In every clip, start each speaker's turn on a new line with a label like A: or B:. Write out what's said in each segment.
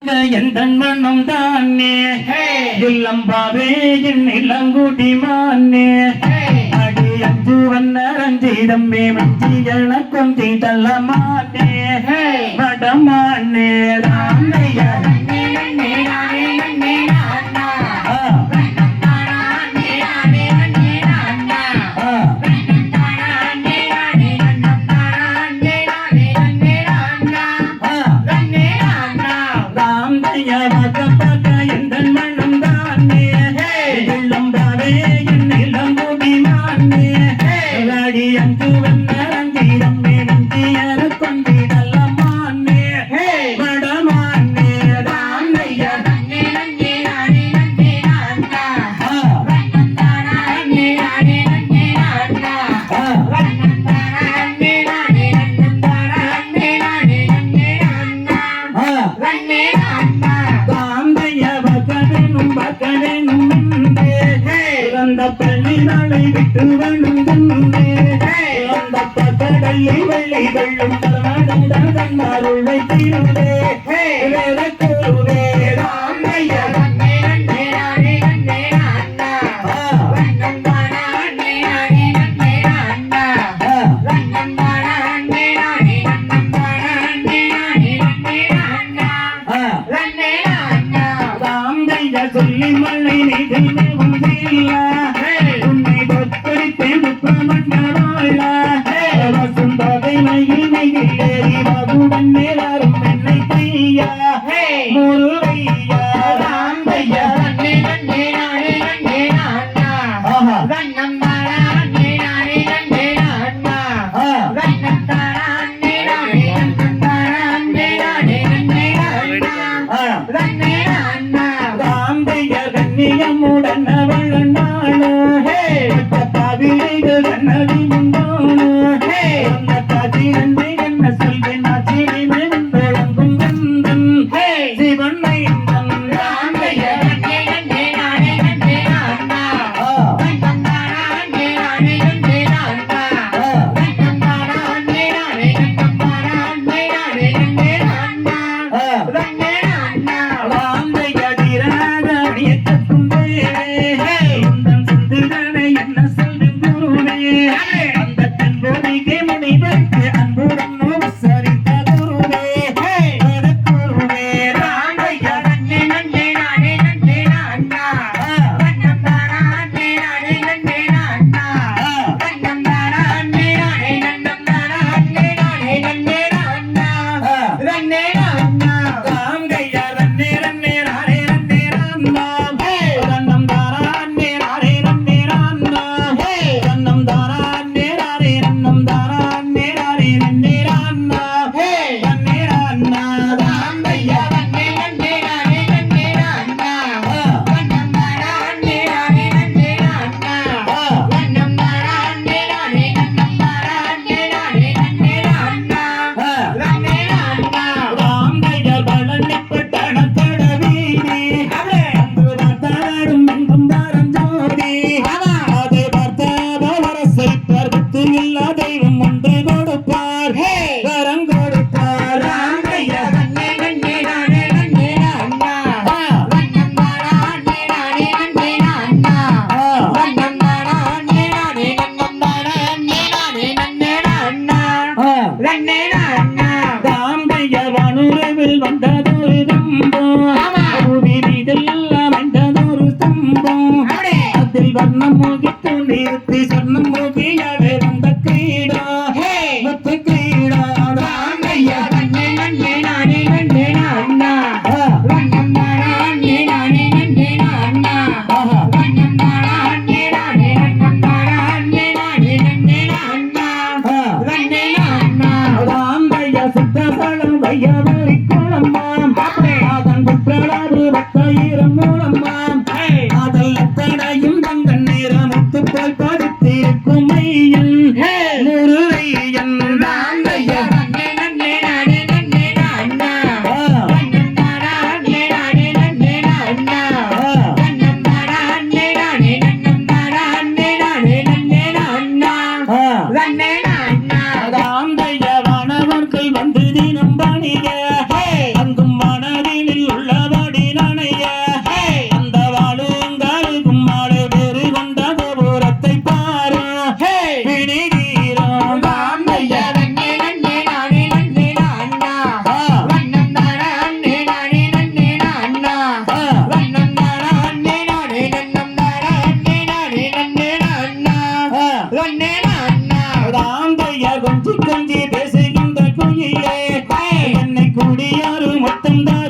A: எந்தன் மனம் தானே இல்லம்பாவே என் இளங்குடி மானே அடி அஞ்சு வந்த ரஞ்சிதம்பே மஞ்சி எனக்கும் தீட்டல்ல மானே மடமானே ராமையா பெண்ணினாலை விட்டு வழுந்தே அந்த பக்கடலை வெள்ளை வெள்ளும் தன்மாருள் வைத்திருந்தே வேற கூறுவே ராமையா சொல்லி மலை நீதில்ல உன்னை பக்தரித்தேன் வசுந்ததை மயில் நெய்தில்லேறி மகுடன் மேலாரும் என்னை கையா முருகையா ராமையா கண்ணியமுடன் அவளனானோ கவிதைகள் கண்ணடி முன்னோனோ அந்த காட்சிரண்டை என்ன சொல்வேன் ஆட்சியை மென்பழங்கும் கந்தன் சிவன் மைந்தன் ராமையா வந்ததொரு தம்பம் அதில் வர்ணம் மோகித்து நிறுத்தி சொன்னம் மோகியாவே வந்த கிரீடா முத்து கிரீடா ராமையா சித்தபலம் வையவரி குளம்மாம் அதன் புற்றளவு பத்தாயிரம் மூலம்மாம் அதில் எத்தனையும் தங்க நேரம் முத்து போல் பதித்து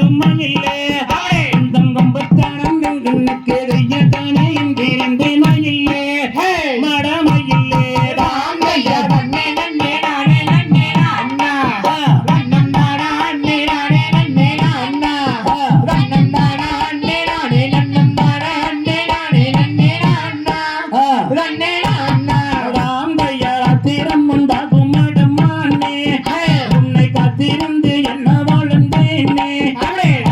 A: ஆடும் மயிலே தங்கம்பத்தானம் எங்களுக்கு தானே என்கிறேன் மயிலே மடமயிலே
B: ராமையா நன்னே நன்னே நானே நன்னே அண்ணா ரன்னம் தானா அண்ணே நானே நன்னே அண்ணா ரன்னம் தானா அண்ணே நானே நன்னம் தானா அண்ணே நானே நன்னே அண்ணா ரன்னே அண்ணா
A: ராமையா திறம் உண்டாகும் மடமானே உன்னை காத்திருந்து என்ன வாழ்ந்தேனே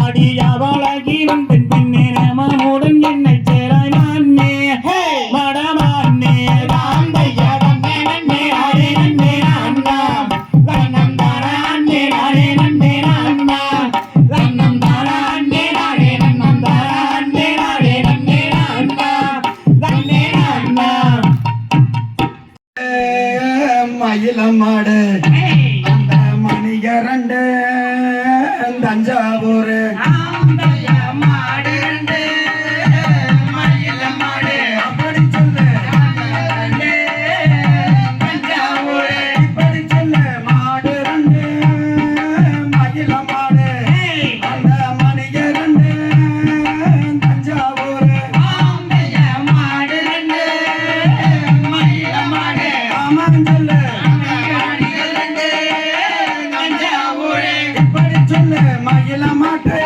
A: அடியாவளாகி வந்தேன் பின்னே மாமுடன் என்னை சேராய் நானே மடமானே
B: ராமையா நன்னே நன்னே நானே நன்னே அண்ணா ரன்னம் தானா அண்ணே நானே நன்னே அண்ணா ரன்னம் தானா அண்ணே நானே நன்னம் தானா அண்ணே நானே நன்னே அண்ணா ரன்னே அண்ணா
C: மயிலமாடு அந்த மணிகரண்டு தஞ்சாவூர் அப்படி சொல்லு இப்படி சொல்லு மாடு ரெண்டு மயிலமாடு அந்த மணிகரண்டு தஞ்சாவூர் ஆமாம் சொல்லு இப்படி சொல்லு மயிலமாட்டு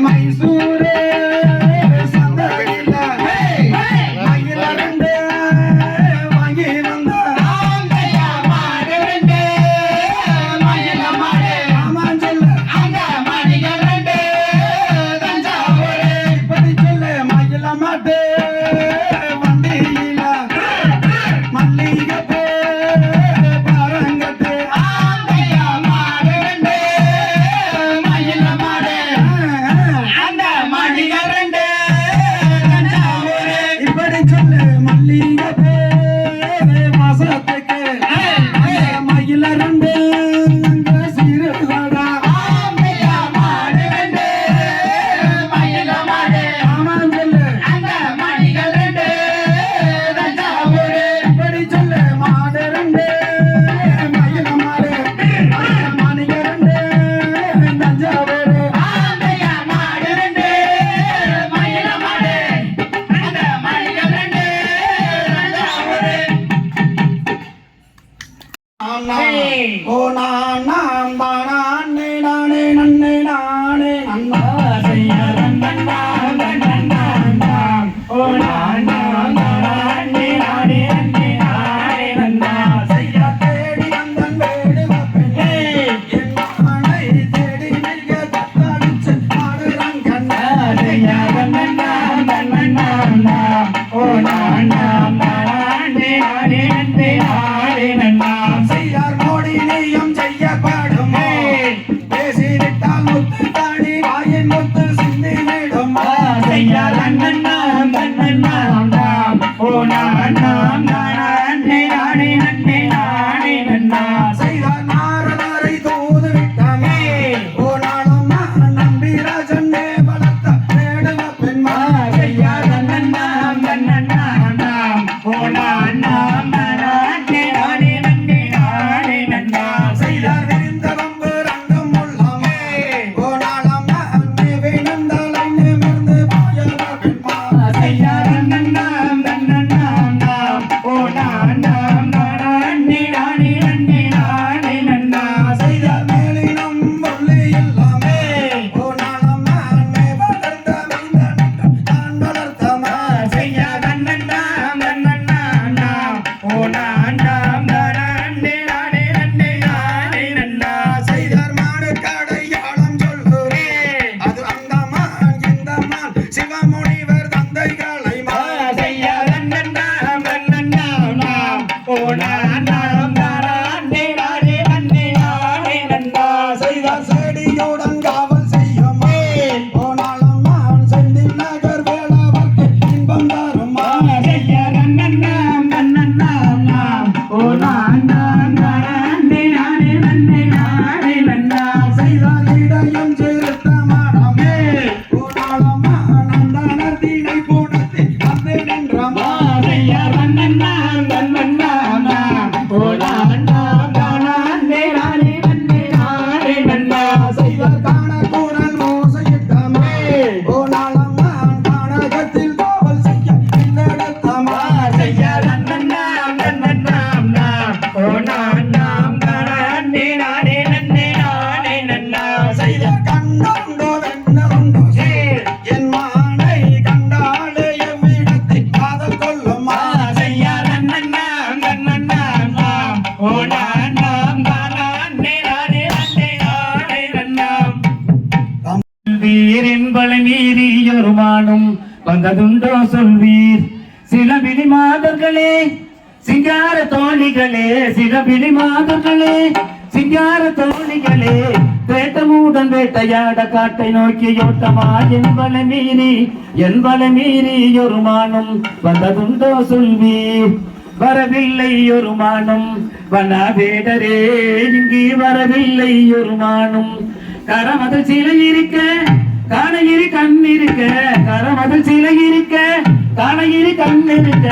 C: மைசூரு சந்தையில மயில ரெண்டு வாங்கி வந்த
B: ஆந்தையா மாடு ரெண்டு மயில மாடு
C: ஆமாம் சொல்ல
B: அந்த மணிகள் ரெண்டு தஞ்சாவூரு
C: இப்படி சொல்ல மயில மாட்டு வண்டியில மல்லிகைப்பூ பாரங்கட்டு
B: ஆந்தையா மாடு ரெண்டு மயில மாடு அந்த மணிகள் ரெண்டு தஞ்சாவூரு
C: இப்படி சொல்லு மல்லிகைப்பூ மாசத்துக்கு மயில ரெண்டு சீருடா
B: ஆந்தையா மாடு ரெண்டு மயில மாடு
C: ஆமாம் சொல்லு
B: அந்த மணிகள் ரெண்டு தஞ்சாவூரு
C: இப்படி சொல்லு மாடு ரெண்டு மயில மாடு மணிக ரெண்டு தஞ்சாவூரு
B: ஆந்தையா மாடு ரெண்டு மயில மாடு அந்த மணிகள் ரெண்டு தஞ்சாவூரு
C: ஓ நான் நாம் தானே நானே நன்னே நானே நன்னா
A: செய்யா நன்னா நன்னா ஓ நானா நானே நானே நன்னே நானே நன்னா
C: செய்யா தேடி வந்தன் வேடு வப்பனே என் மனை தேடி மிக தத்தளிச்சு ஆடுறான் கண்ணா
A: செய்யா நன்னா நன்னா ஓ நானா நானே நானே நன்னே நானே நன்னா
C: செய்யார் மோடி நீயும் செய்யப்படுமோ பேசிவிட்டால் முத்து தாடி வாயின் முத்து சிந்தி விடும்
A: செய்யா நன்னா நன்னா ஓ நானா நானே நானே நன்னே நானே நன்னா
C: செய்தார் நாரதரை தூது விட்டாமே ஓ நாளும் நம்பிராஜன் வளர்த்த வேடுவ பெண்மா
A: செய்யா நன்னா நன்னா ஓ நானா நானே நானே நன்னே நானே நன்னா
C: செய்தார் விரிந்தவம்பு ரங்கம் உள்ளமே ஓ நாளும் அன்னே விழுந்தலை நிமிர்ந்து பாயவ பெண்மா
A: செய்யா நன்னா நன்னா ஓ நானா நானே நானே நன்னே நானே நன்னா
C: செய்தார் மேலினம் ஒல்லி இல்லாமே ஓ நாளும் அன்னே வளர்ந்த மைந்தனுக்கு நான் வளர்த்தமா
A: செய்யா நன்னா ஓ நானா நானே நானே நன்னே நானே நன்னா
C: செய்தார் மாடு கடையாளம் சொல்லுரே அது அந்த மான் இந்த மான் சிவமுனிவர் தந்தைகளை
A: செய்யா நன்னா ஓ நானா நானே நானே நன்னே நானே நன்னா
C: செய்தார் செடியுடன் காவல் செய்யுமே ஓ நாளும் மான் செந்தில் நகர் வேளாவர்க்கு இன்பம் தருமா
A: செய்யா நன்னா ஓ நானா நானே நானே நன்னே நானே நன்னா
C: செய்தார் இடையும் சிறுத்த மாடமே ஓ நாளும் மான் அந்தனர் தீனை கூடத்தை வந்து நின்றமா
A: செய்யா நன்னா ஓ நானா நானே நானே நன்னே நானே நன்னா
C: செய்தார் காண கூறல் மோசையிட்டமே ஓ நாளும் மான் காணகத்தில் காவல் செய்ய பின்னெடுத்தமா
A: செய்யா நன்னா ஓ நானா நானே நானே நன்னே நானே நன்னா
C: செய்தார் கண்டோண்டோ வெண்ணருண்டோ என் மானை கண்டாலே எவ்விடத்தை காதல் கொள்ளுமா
A: செய்யா நன்னா ஓ நானா நானே நானே நன்னே நானே நன்னா சொல்வீர் என்பலை மீறி ஒருமானும் வந்ததுண்டோ சொல்வீர் சில விழி மாதர்களே சிங்கார தோழிகளே சில விழி மாதர்களே சிங்கார தோழிகளே வேட்டமுடன் வேட்டையாட காட்டை நோக்கி யோட்டமா என்பலை மீறி ஒரு மானும் வந்ததுண்டோ சொல்வீர் வரவில்லை ஒரு மானும் வனவேடரே இங்கு வரவில்லை ஒரு மானும் கரமதில் சிலை இருக்க காணகிரி கண் இருக்க கரமதில் சிலை இருக்க காணகிரி கண் இருக்க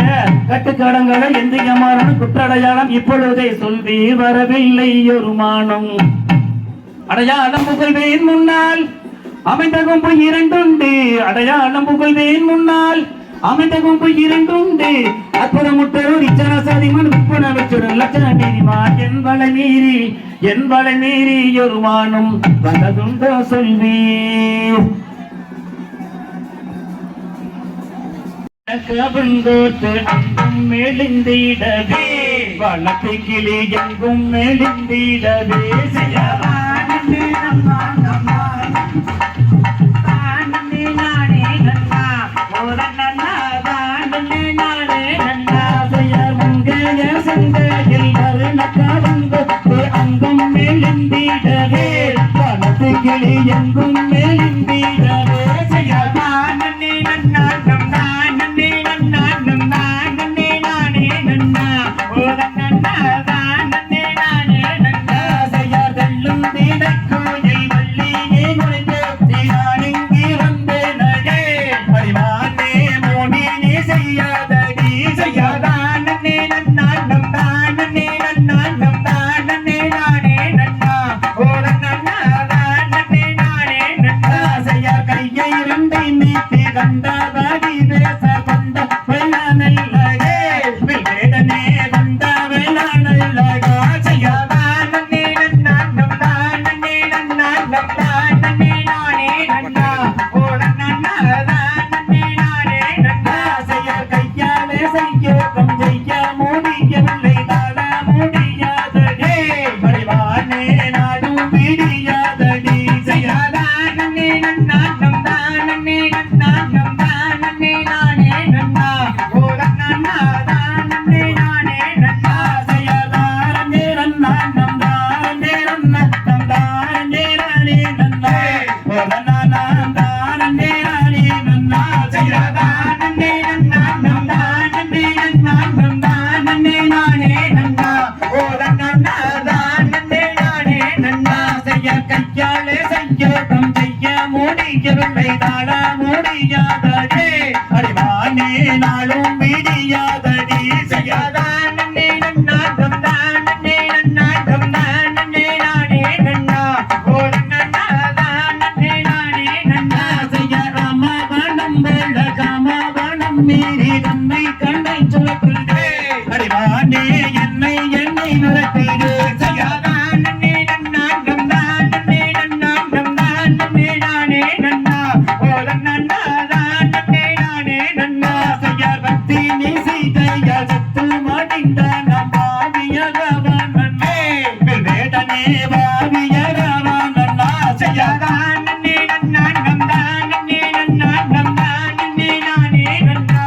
A: கட்டுக்கடங்களை எந்திய மாறணும் குற்றடையாளம் இப்பொழுதே சொல்வி வரவில்லை ஒரு மானம் அடையாளம் புகழ்வேன் முன்னால் அமைந்த கொம்பு இரண்டுண்டு அடையாளம் புகழ்வேன் முன்னால் அமைந்த கொம்பு இரண்டுண்டு அற்புதமுற்றோர் இச்சனசாதிமன் விற்பன வச்சுடன் லட்சண மீறிமா என் வளை மீறி ஒரு மானும் வந்ததுண்டோ சொல்வீர் கபங்கோத்து அங்கும் மெலிந்திடவே வளத்தை கிளி எங்கும் மெலிந்திடவே
C: செய்யாதானே நம்மா நம்மா
A: தானே நானே நன்னா ஒரு நன்னா தானே நானே நன்னா செய்யார் மங்கைய சங்கையில் வருண கபங்கோத்து அங்கும் மெலிந்திடவே வளத்தை கிளி எங்கும் மெலிந்திடவே செய்யாதானே நன்னா நாளும் விடியாதடி செய்யாதான் மீறி தன்னை கண்ணை சுழற்றுதே அறிவானே என்னை என்னை நுழைத்தீரே செய்யாதான் நன்னே நன்னான் நம்தான் நன்னே நன்னான் நம்தான் நன்னே நானே நன்னா ஓலன் நன்னாதான் நன்னே நானே நன்னா செய்யார் பக்தி நீ செய்தையால் சத்து மாட்டிந்த நம் பாவியகவான் நன்னே வேடனே பாவியகவான் நன்னா செய்யாதான் நன்னே நன்னான் நம்தான் நன்னே நன்னான் நம்தான் நன்னே நானே நன்னா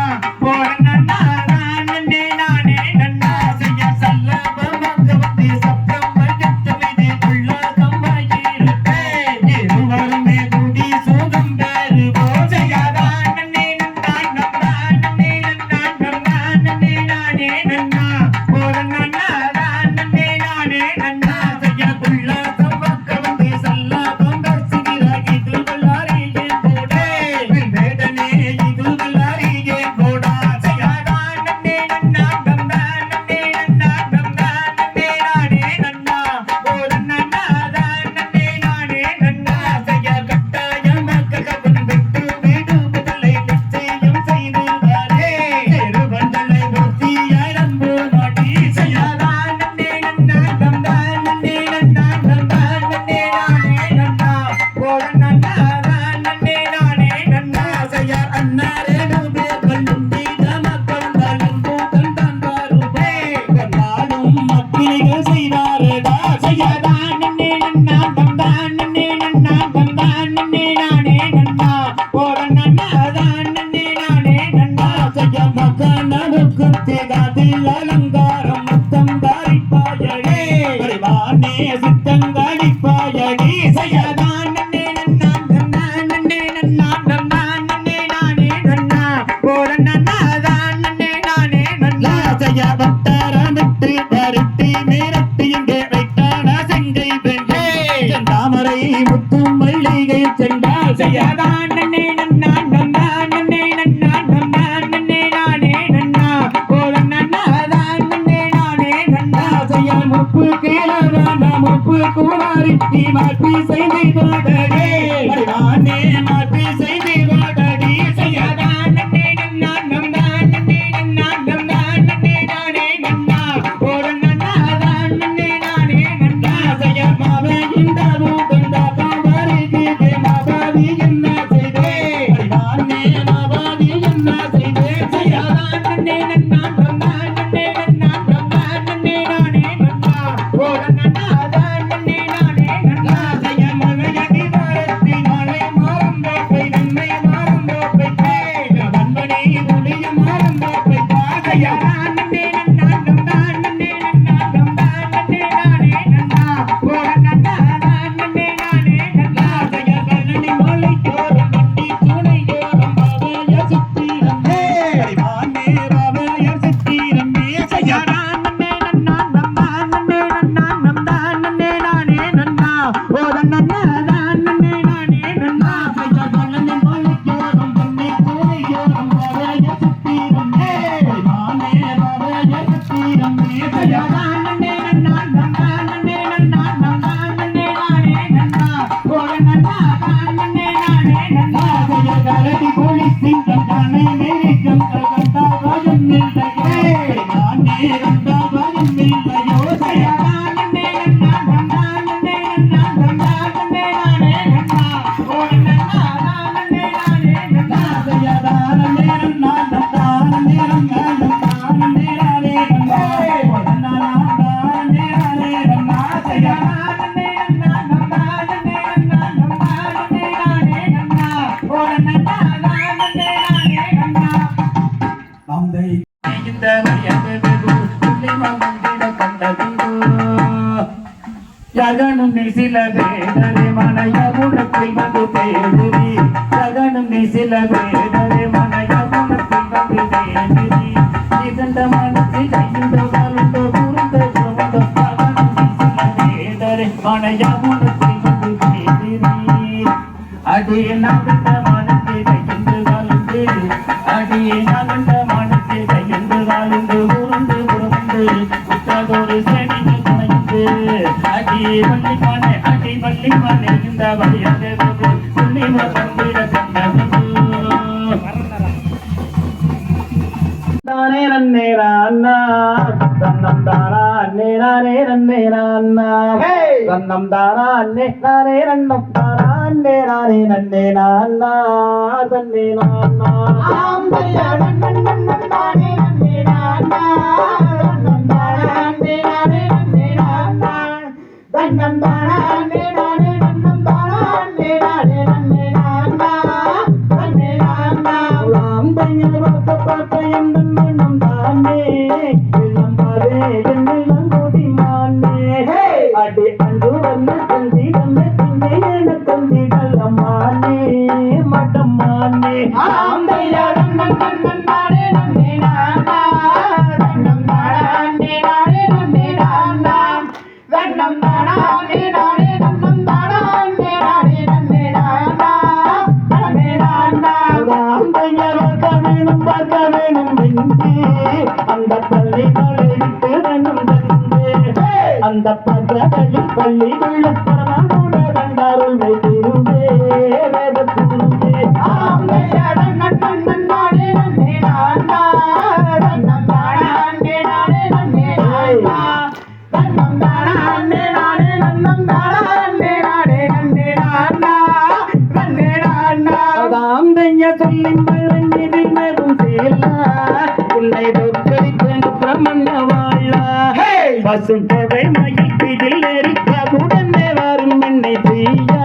A: ஓலன் நன்னாதான் நன்னே நானே நன்னா செய்ய சல்லபமகவதி சப்ரம் வஜத்தமிதே உள்ளகம் வாயிருப்பே இருவருமே கூடி சுகம் பெறுவோ செய்யாதான் நன்னே நன்னான் நம்தான் நன்னே நன்னான் நம்தான் நன்னே நானே நன்னா ஓலன் நன்னாதான் நன்னே நானே நன்னா செய்ய உள்ளகம் வகவதி சல்லபம் வசிகிரகி துள்ளாரியே போடே வேடனே இதுள்ளாரியே போடா செய்யாதான் நன்னே நன்னான் நம்தான் நன்னே நன்னான் நம்தான் நன்னே நானே நன்னா ஓலன் நன்னாதான் நன்னே நானே நன்னா செய்ய கட்டாயமாக கவன் விட்டு விடுவதில்லை நிச்சயம் செய்துவாரே திருவண்டலை மூர்த்தியாய் நம்பு மாட்டி செய்யாதான் நன்னே நன்னான் நம்தான் நன்னே நன்னான் நம்தான் நன்னே நானே நன்னா ஓலன் நன்னாதான் நன்னே நானே நன்னா செய்ய அன்னாரே நம்பே கல்லும் தீத மக்கள் தலம் பூதன் தான் பாருபே கொண்டாடும் மக்கிளிகள் செய்தாரேடா செய்யாதான் நன்னே நன்னான் நம்தான் நன்னே நன்னான் நம்தான் நன்னே நானே நன்னா ஓலன் நன்னாதான் நன்னே நானே நன்னா செய்ய மகனவுக்கு திகாதில் அலங்காரம் முத்தம் தாரிப்பாயடே பரிவானே சித்தங்கடிப்பாயடி செய்யாதான் நன்னே நன்னான் நம்தான் நன்னே நன்னான் நம்தான் நன்னே நானே நன்னா ஓலன் நன்னாதான் நன்னே நானே நன்னா செய்ய பட்டரமிட்டு பருத்தி மிரட்டி இங்கே வைத்தான செங்கை பெண்ணே செந்தாமரை முத்தும் மல்லிகை சென்றால் செய்யாதான் நன்னே நன்னான் நம்தான் நன்னே நன்னான் நம்தான் நன்னே நானே நன்னா ஓலன் நன்னாதான் நன்னே நானே நன்னா செய்ய முப்பு கேளவான முப்பு குமாரி நீ மாற்றி செய்தி வாடகே அறிவானே மாற்றி செய்தி வாடடி செய்யாதான் நன்னே நன்னான் நம்தான் நன்னே நன்னான் நம்தான் நன்னே நானே நன்னா ஓலன் நன்னாதான் நன்னே நானே நன்னா செய்ய மாவே இந்த பூதந்தா காமரிக்கு மாபாதி என்ன செய்தே அறிவானே மாபாதி என்ன செய்தே சகனும் நீ சில வேடரே மனையமுனத்தில் வந்து தேடுறி சகனும் நீ சில வேடரே மனையமுனத்தில் வந்து தேடுறி இதண்ட மனசு கையுண்டோ காலுண்டோ குருண்டோ குருண்டோ சகனும் நீ சில வேடரே மனையமுனத்தில் வந்து தேடுறி அடியே நகண்ட மனசு கையுண்டு காலுண்டு அடியே நகண்ட மனசு கையுண்டு காலுண்டு குருண்டு குருண்டு உத்ததொரு செடிக்கு துணைந்து அடி வள்ளி மனை இந்த வழியாக புள்ளிம பந்திட கண்டது தானே நன்னேரா அண்ணா தன்னம் தாரா அண்ணே நானே நன்னேரா அண்ணா தன்னம் தாரா அண்ணே நானே நன்னம் தாரா அண்ணே நானே நன்னேரா அண்ணா தன்னே நானா ஆம்பையா நன்னன் நன்னன் நானே நன்னேரா அண்ணா தன்னம் தாரா அண்ணே நானே நன்னேரா அண்ணா தன்னம் தாரா அண்ணே நானே நன்னம் தாரா அண்ணே நானே நன்னேரா அண்ணா தன்னேரா அண்ணா ஆம்பையா பார்த்த எந்தன் மனம் தானே எல்லாம் பாரே என்னெல்லாம் கூடி மானே அடி அன்பு வந்து தந்தி வந்து திண்ணே என தந்தி நல்லமானே மட்டமானே ஆம்பையா நன்னன் நன்னன் நானே நன்னேரா அண்ணா தன்னம் தாரா அண்ணே நானே நன்னேரா அண்ணா தன்னம் தாரா அண்ணே நானே நன்னம் தாரா அண்ணே நானே நன்னேரா அண்ணா நன்னேரா அண்ணா ஆம்பையா பார்க்க வேணும் வெங்கே அந்த பள்ளிகளை விட்டு வேணும் தந்தே அந்த பகலில் பள்ளி உள்ள பரமானோட கண்டாருள் வைத்திருந்தே வேத குருந்தே ஆம்பையா நன்னன் நன்னன் நானே நன்னேரா அண்ணா தன்னம் தாரா அண்ணே நானே நன்னேரா அண்ணா தன்னம் தாரா அண்ணே நானே நன்னம் தாரா அண்ணே நானே நன்னேரா அண்ணா நன்னேரா அண்ணா ஆம்பையா சொல்லி மழங்கிதில் மேலும் சேலா உன்னை தோற்கடிப்பேன் பிரமண்ட வாழா பசுந்தவை மகிழ்ச்சியில் எரிக்காதுடனே வரும் என்னை தீயா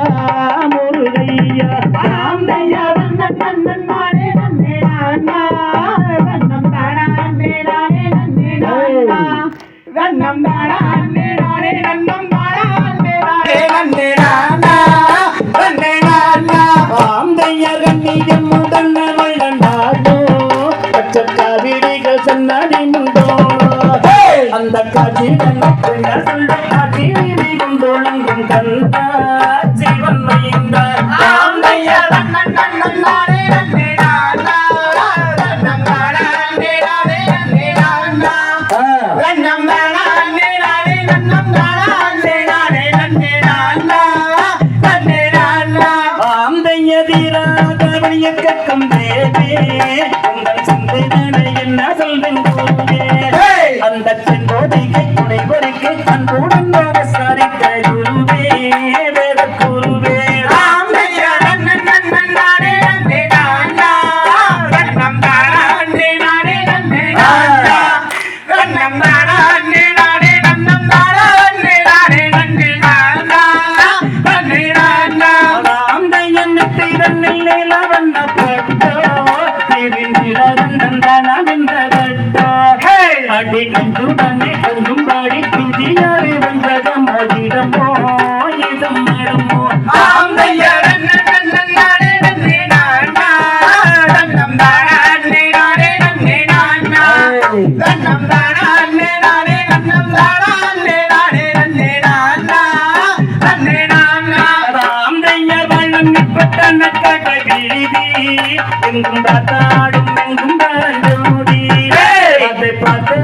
A: முருகையா ஆம்பையா நன்னன் நன்னன் நானே நன்னேரா அண்ணா தன்னம் தாரா அண்ணே நானே நன்னேரா அண்ணா தன்னம் தாரா அண்ணே நானே நன்னம் தாரா அண்ணே நானே நன்னேரா அண்ணா நன்னேரா அண்ணா ஆம்பையா கண்ணியம் முதன்ன வள்ளண்டாடோ பச்சக்காவிரிகள் சன்னடி முண்டோ அந்த காட்சி கண்ண சொல்ல காட்சி கொண்டோளங்கும் கண்டா ஜீவன் மைந்தார் ஆம்பையா நன்னன் நன்னன் நானே நன்னேரா அண்ணா தன்னம் தாரா அண்ணே நானே நன்னேரா அண்ணா தன்னம் தாரா அண்ணே நானே நன்னம் தாரா அண்ணே நானே நன்னேரா அண்ணா நன்னேரா அண்ணா ஆம்பையா தீராத வழிய கக்கம் தேவே உங்கள் சிந்தைகளை என்ன சொல்றேன் கூறுவே அந்த செங்கோதைக்கு துணை பொறிக்கு அன்புடன் விசாரிக்க குருவே வேத குருவே ஆம்பையா நன்னன் நன்னன் நானே நன்னேரா அண்ணா தன்னம் தாரா அண்ணே நானே நன்னேரா அண்ணா தன்னம் தாரா அண்ணே நானே நன்னம் தாரா அண்ணே நானே நன்னேரா அண்ணா நன்னேரா அண்ணா ஆம்பையா நெத்தி தன்னில் நிலவண்ண பட்டோ அடி கண்டுடனே கண்டும் பாடி பிஞ்சியாறு வந்தத மோதிடமோ இதம் மடமோ ஆம்பையா நன்னன் நன்னன் நானே நன்னேரா அண்ணா தன்னம் தாரா அண்ணே நானே நன்னேரா அண்ணா தன்னம் தாரா அண்ணே நானே நன்னம் தாரா அண்ணே நானே நன்னேரா அண்ணா நன்னேரா அண்ணா ஆம்பையா வள்ளம் நிற்பட்ட நக்கட வீதி எங்கும் தாத்தாடும் எங்கும் தாரோடி அதை பார்த்து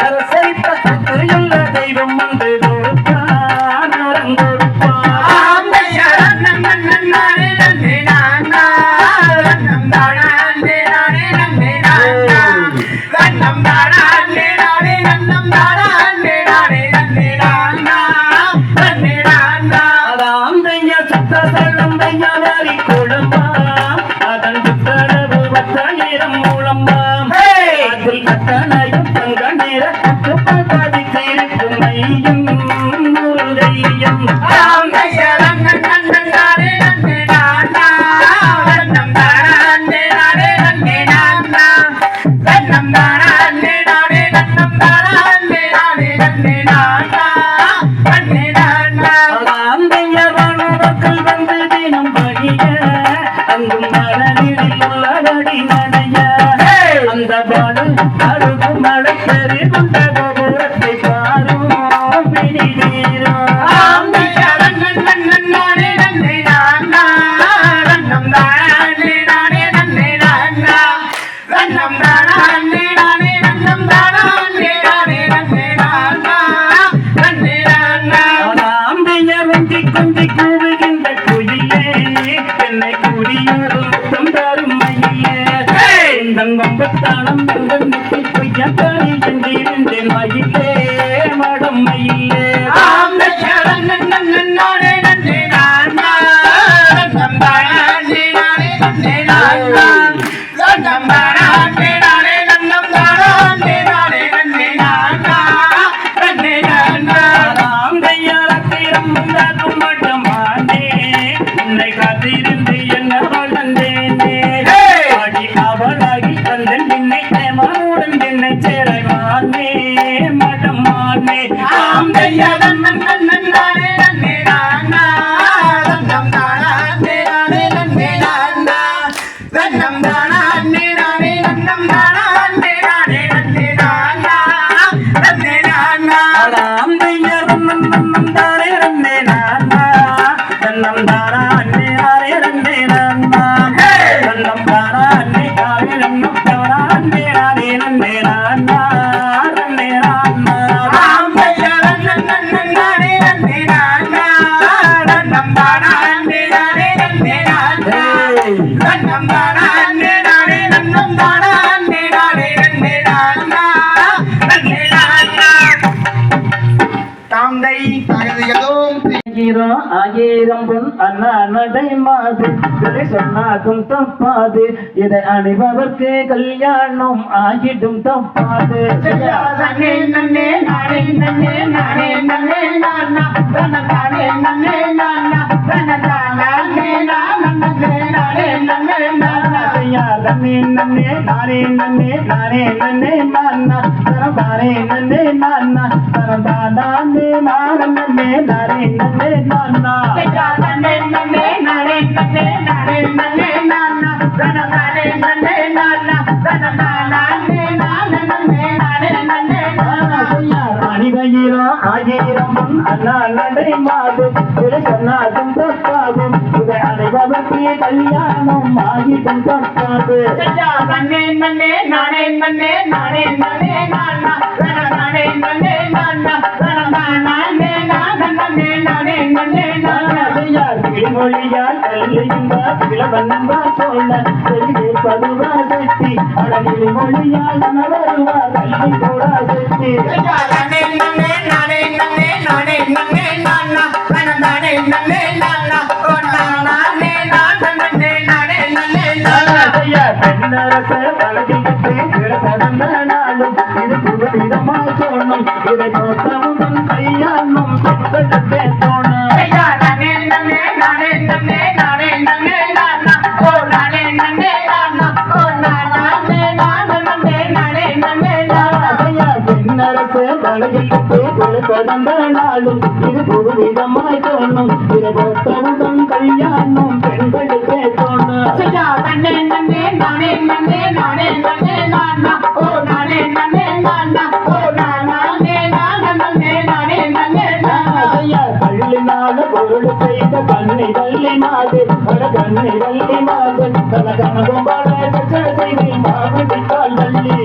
A: அரசை பத்து எல்லா தெய்வம் வந்து கொடுப்பான் ஆம்பையா நன்னன் நன்னன் நானே நன்னேரா அண்ணா தன்னம் தாரா அண்ணே நானே நன்னேரா அண்ணா தன்னம் தாரா அண்ணே நானே நன்னம் தாரா அண்ணே நானே நன்னேரா அண்ணா நன்னேரா அண்ணா ஆம்பையா சுத்த செல்லம்பையா வாரி கொடுப்பா அதன் சுத்தரவு 10,000 மூலம்பாம் அதில் கட்டணையும் தங்க நிற கட்டுப்பாடி இருக்கும் மையம் முருகையம் ஆம்பையா நன்னன் நன்னன் நானே நன்னேரா அண்ணா தன்னம் தாரா அண்ணே நானே நன்னேரா அண்ணா தன்னம் தாரா அண்ணே நானே நன்னம் தாரா அண்ணே நானே நன்னேரா அண்ணா நன்னேரா அண்ணா நனைய அங்கும் மனதில் உள்ளதடி நனைய அந்த பாடல் அழுகும் மழை பெறி கொண்ட கோபுரத்தை பாரும் பிடி நீரும் கொஞ்சி கூவுகின்ற குயிலே என்னை குடியோரும் தரும் மயிலே தங்கம்பத்தானம் நெற்றி பொய்யாக்காரி என்றிருந்தேன் மயிலே மடம் மயிலே காத்திருந்து என்ன வளர்ந்தேனே அடி அவளாகி தந்தன் என்னை தேமாவுடன் என்னை சேராய் மானே மடம் மானே ஆயிரம் பொன் அண்ணா நடை மாது இதை சொன்னாதும் தப்பாது இதை அணிபவர்க்கு கல்யாணம் ஆகிடும் தப்பாது ஆயிரம் அண்ணா நடை மாது சொன்னாதும் தப்பாகும் இதை அனைவருக்கு கல்யாணம் ஆகிடும் தப்பாது மொழியால் சொல்ல பருவா சக்தி அழகில் மொழியால் வருவா கல்வி கூட சக்தி பெண்ணரச வழக்கிட்டு பிறந்த நாளும் இது புகலிடமா தோணும் இதை தோற்றமுடன் கையாளும் பெண்களுக்கே தோணும் பிறந்த நாளும் இது புதுவிதமாய் தோணும் இதை தோற்றமுடன் கையாளும் பெண்களுக்கே தோணும் பொருள் செய்த கண்ணி வள்ளி மாது கண்ணி வள்ளி மாது கனகனகும் செய்தி மாவிட்டால் வள்ளி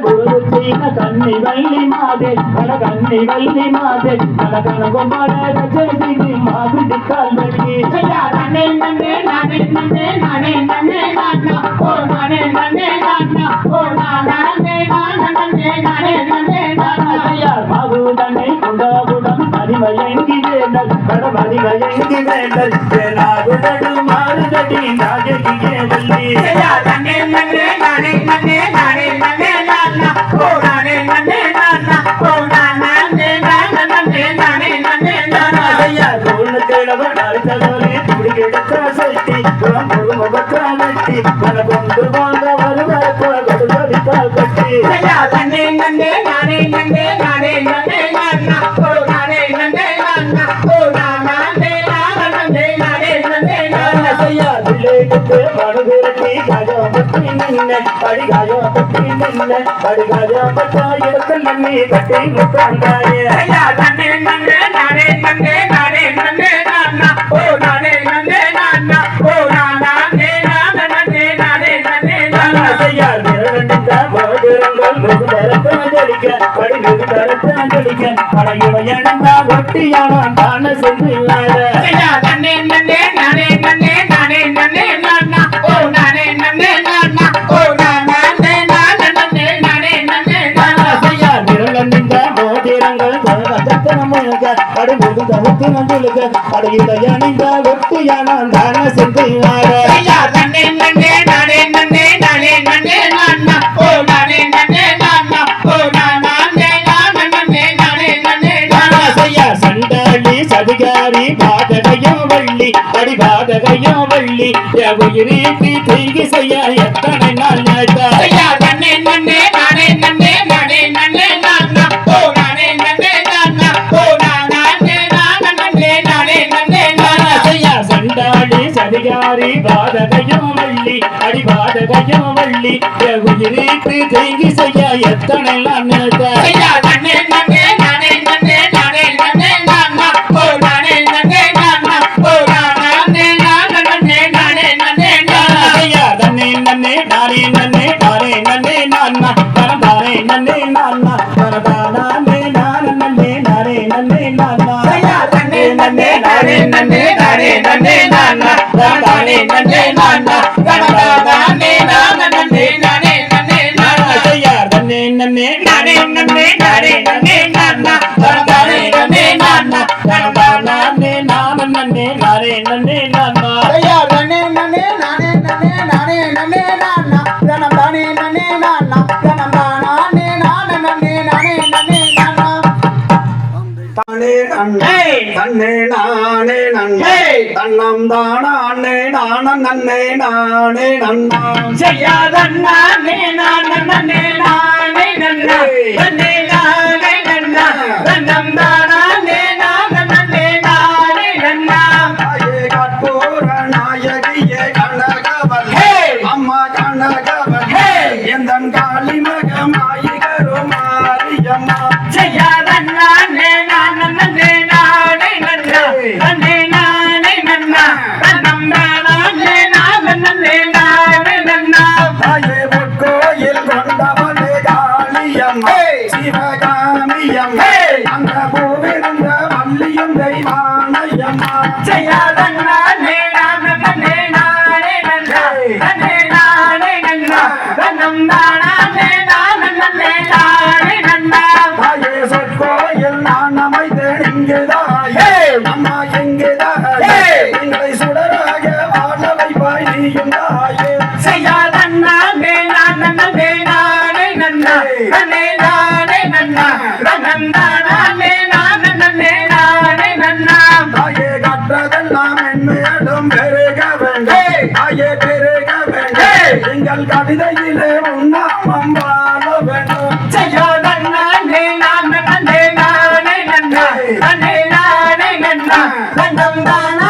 A: குரு செய்த கண்ணி வள்ளி மாது கண்ணி வள்ளி மாது கனகனகும் செய்தி மாவிட்டால் வள்ளி மகுதனை குண்டாகுடன் அறிவயங்கி வேண்டல் கடமறிவயங்கி வேண்டல் சேனாகுதடு மாறுதடி நாயகியே வள்ளி முகத்தாலட்டி பல கொண்டு வாங்க வருவாய்
B: கட்டி
A: ஐயா தன்னே நன்னே நானே நன்னே நானே நன்னே நானா ஓ நானே நன்னே நானா ஓ நானே நானே நானே நன்னே நானா
B: ஐயா பிள்ளைக்கு மனதிரட்டி காயம் பற்றி நின்ன அடிகாயம் பற்றி நின்ன அடிகாயம் பற்றா இடத்தில் நன்னி கட்டி முத்தாண்டாயே
A: ஐயா தன்னே நன்னே நானே நன்னே நானே நன்னே நானா ஓ நானே நன்னே நானா ஓ நானே நானே நானே நன்னே நானா
B: ஐயா நிரண்டிந்த மோதிரங்கள் முகுந்தரத்து அஞ்சலிக்க படி முகுந்தரத்து அஞ்சலிக்க படையுடையணந்தா ஒட்டியானோ தான சென்றில்லாத
A: ஐயா தன்னே நன்னே நானே நன்னே நானே நன்னே நானா ஓ நானே நன்னே நானா ஓ நானே நானே நானே நன்னே நானா
B: ஐயா நிரண்டிந்த மோதிரங்கள் முழுக்க படி முகுந்தரத்து அஞ்சலிக்க படையுடையணந்த ஒட்டியானோ தான சென்றில்லாத
A: ஐயா தன்னே நன்னே நானே நன்னே நானே நன்னே நானா ஓ நானே நன்னே நானா ஓ நானே நானே நானே நன்னே நானா
B: ஐயா சண்டாளி சதிகாரி பாதகையும் வள்ளி அடிபாதகையும் வள்ளி உயிரீட்டி தீங்கி செய்ய எத்தனை நாள் நாட்டா
A: ஐயா தன்னே நன்னே நானே நன்னே நானே நன்னே நானா ஓ நானே நன்னே நானா ஓ நானே நானே நன்னே நானா
B: ஐயா சண்டாளி சதிகாரி பாதகையும் வள்ளி அடிபாதகையும் வள்ளி உயிரீட்டி தீங்கி செய்ய எத்தனை நாள் நாட்டா
A: ஐயா தன்னே நன்னே நானே நன்னே நானே நன்னே நானா ஓ நானே நன்னே நானா ஓ நானே நானே நானா
B: ஐயா தன்னே நன்னே நானே நன்னே நானே நன்னே நானா தனதானே நன்னே நானா தனதானே நானே நன்னே நானே நன்னே நானா
A: ஐயா தன்னே நன்னே நானே நன்னே நானே நன்னே நானா தனதானே நன்னே நானா தனதானே நானே நானே நன்னே நானா
B: ஐயா தன்னே நன்னே
A: நானே நன்னே நானே நன்னே நானா தனதானே நன்னே நானா
B: தனதானே நானே நன்னே நானே நன்னே நானா
C: ஐயா தன்னே நன்னே நானே நன்னே நானே நன்னே நானா தனம் தானே நன்னே நானா தனம் தானே நானே நன்னே நானே நன்னே நானா தானே நன்னே தன்னே நானே நன்னே தன்னம் தானே நான நன்னே நானே நன்னா
A: செய்யாதே நானே நன்னே நானே நன்னா நன்னே நானே நன்னா தன்னம் தானே நானே நன்னே நானே நன்னா
C: தாயே கற்பூர நாயகியே கனகவல்லே அம்மா கனகவல்லே எந்தன் காளி மகமாயிகரு மாரியம்மா
A: செய்யாதே நானே நன்னே நானே நன்னா நன்னே நானே நன்னா தன்னம் தானே நானே நன்னே நானே நன்னா
C: தாயே பொற்கோயில் கொண்டவளே காளியம்மா சிவகாமியம்மா அந்த பூவிருந்த வள்ளியும் தெய்வானையம்மா
A: செய்யாதே நானே நன்னே நானே நன்னா நன்னே நானே நன்னா தன்னம் தானே நானே நன்னே நானே நன்னா
C: தாயே சொற்கோயில் நான் அமைத்தேன் இங்குதாயே அம்மா எங்குதாயே எங்களை சுடராக வாழ வைப்பாய் நீயும் தாயே
A: செய்யாதே நானே நன்னே நானே நன்னா நன்னே நானே நன்னா தன்னம் தானே நானே நன்னே நானே நன்னா
C: தாயே கற்றதெல்லாம் மென்மேலும் பெருக வேண்டும் தாயே பெருக வேண்டும் எங்கள் கவிதையிலே உண்ணாமம் வாழ வேண்டும்
A: செய்யாதே நானே நன்னே நானே நன்னா நன்னே நானே நன்னா தன்னம் தானே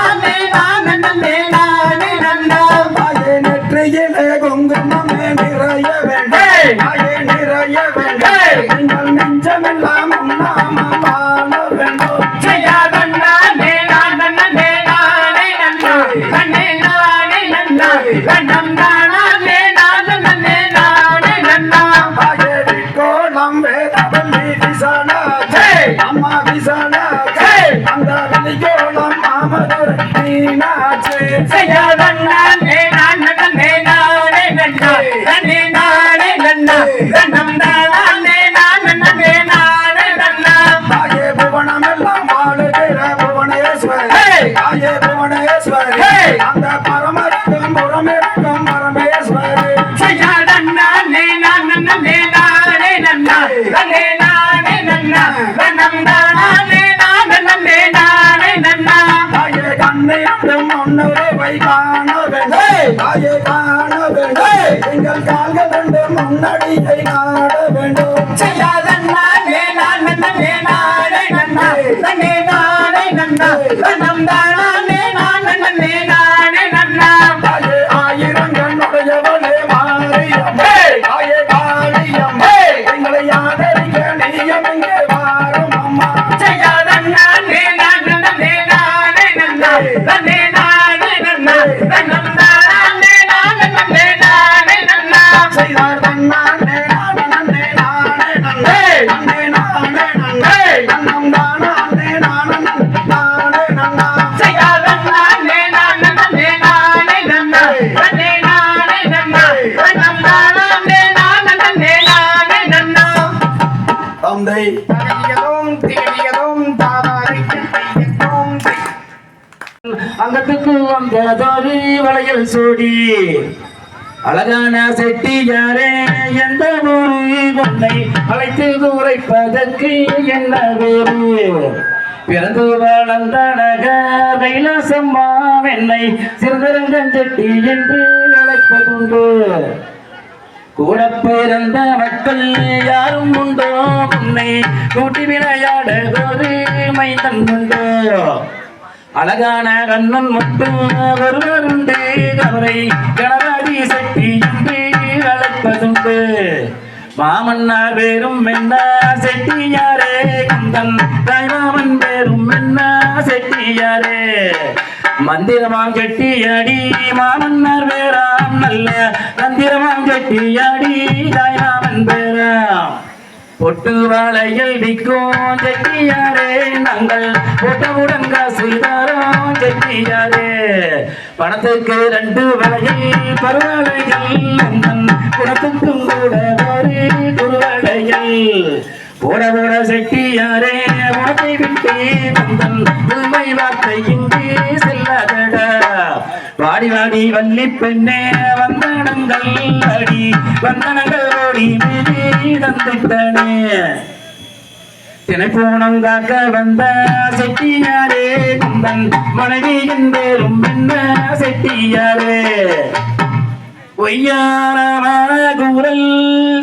A: நானே நன்னே நானே நன்னா
C: தாயே நெற்றியிலே குங்குமமே நிறைய வேண்டும் தாயே நிறைய வேண்டும் எங்கள் நெஞ்சமெல்லாம் உண்ணாமம் வாழ வேண்டும்
A: செய்யாதே நானே நன்னே நானே நன்னா நன்னே நானே நன்னா தன்னம் தானே நானே நன்னே நானே நன்னா
C: தாயே விக்கோளம் வேதவல்லி விசாலாச்சே அம்மா விசாலாச்சே அந்த விழிக்கோளம் மாமதுரை மீனாச்சே
A: செய்யாதே நானே நன்னே நானே நன்னா நன்னே நானே நன்னா தன்னம் தானே நானே நன்னே நானே நன்னா
C: தாயே புவனமெல்லாம் வாழுகிற புவனேஸ்வரி தாயே புவனேஸ்வரி அந்த பரமருக்கும் புறமிருக்கும் பரமேஸ்வரி
A: செய்யாதே நானே நன்னே நானே நன்னா நன்னே நானே நன்னா தன்னம் தானே நானே நன்னே நானே நன்னா
C: தாயே கண்ணிலும் ஒன்னுருவை காண வேண்டும் தாயே காண வேண்டும் எங்கள் கால்கள் ரெண்டு முன்னடியை நாட வேண்டும்
A: செய்யாத நானே நான் நன்னே நானே நன்னா நன்னே நானே நன்னா நன்னம் தானே நான் நன்னே நானே நன்னா
C: தாயே ஆயிரம் கண்ணுடையவளே மாரியம்மே தாயே காளியம்மே எங்களை ஆதரிக்க நீயம் இங்கே வாரும் அம்மா
A: செய்யாத நானே நான் நன்னே நானே நன்னா நன்னே நானே நன்னா நன்னம் தானே நான் நன்னே நானே நன்னா
C: செய்தார் தன்னானே நானே நானே நன்னே நன்னே நானே நன்னே நன்னம் தானே நானே நானே நன்னா
A: செய்யாத நானே நான் நன்னே நானே நன்னா நன்னே நானே நன்னா நன்னம் தானே நான் நன்னே நானே நன்னா
C: தந்தை
B: அங்கத்துக்கு வந்ததொரு வளையல் சோடி அழகான செட்டியாரே எந்த ஊரு கொண்டை அழைத்து உரைப்பதற்கு என்ன வேறு பிறந்து வளர்ந்த நகர் கைலாசம்மா என்னை சிறுதரங்கன் செட்டி என்று அழைப்பதுண்டு கூட பிறந்த மக்கள் யாரும் உண்டோ உன்னை கூட்டி விளையாட ஒரு மைந்தன் உண்டோ அழகான கண்ணன் மட்டும் ஒருவர் உண்டு அவரை கணவாடி சக்தி என்று அழைப்பதுண்டு மாமன்னார் பேரும் என்ன செட்டியாரே கந்தன் தாய்மாமன் பேரும் என்ன செட்டியாரே மந்திரமாம் கெட்டியாடி மாமன்னார் பேராம் நல்ல மந்திரமாம் கெட்டியாடி தாய்மாமன் பேராம் பொட்டு வாழையில் டிக்கும் செட்டியாரே நாங்கள் பொட்டவுடன் காசு தாரோம் செட்டியாரே பணத்துக்கு 2 வளையில் பருவளைகள் உந்தன் குணத்துக்கும் கூட ஒரு குருவளையில் போட போட செட்டியாரே உனத்தை விட்டு வந்தன் உண்மை வார்த்தை இங்கு செல்லாதடா வாடி வாடி வள்ளி பெண்ணே வந்தனங்கள் அடி வந்தனங்கள் ஓடி மீதி தந்துட்டனே தினைப்பூனம் காக்க வந்த செட்டியாரே குந்தன் மனைவியின் பேரும் என்ன செட்டியாரே ஒய்யாரமான கூறல்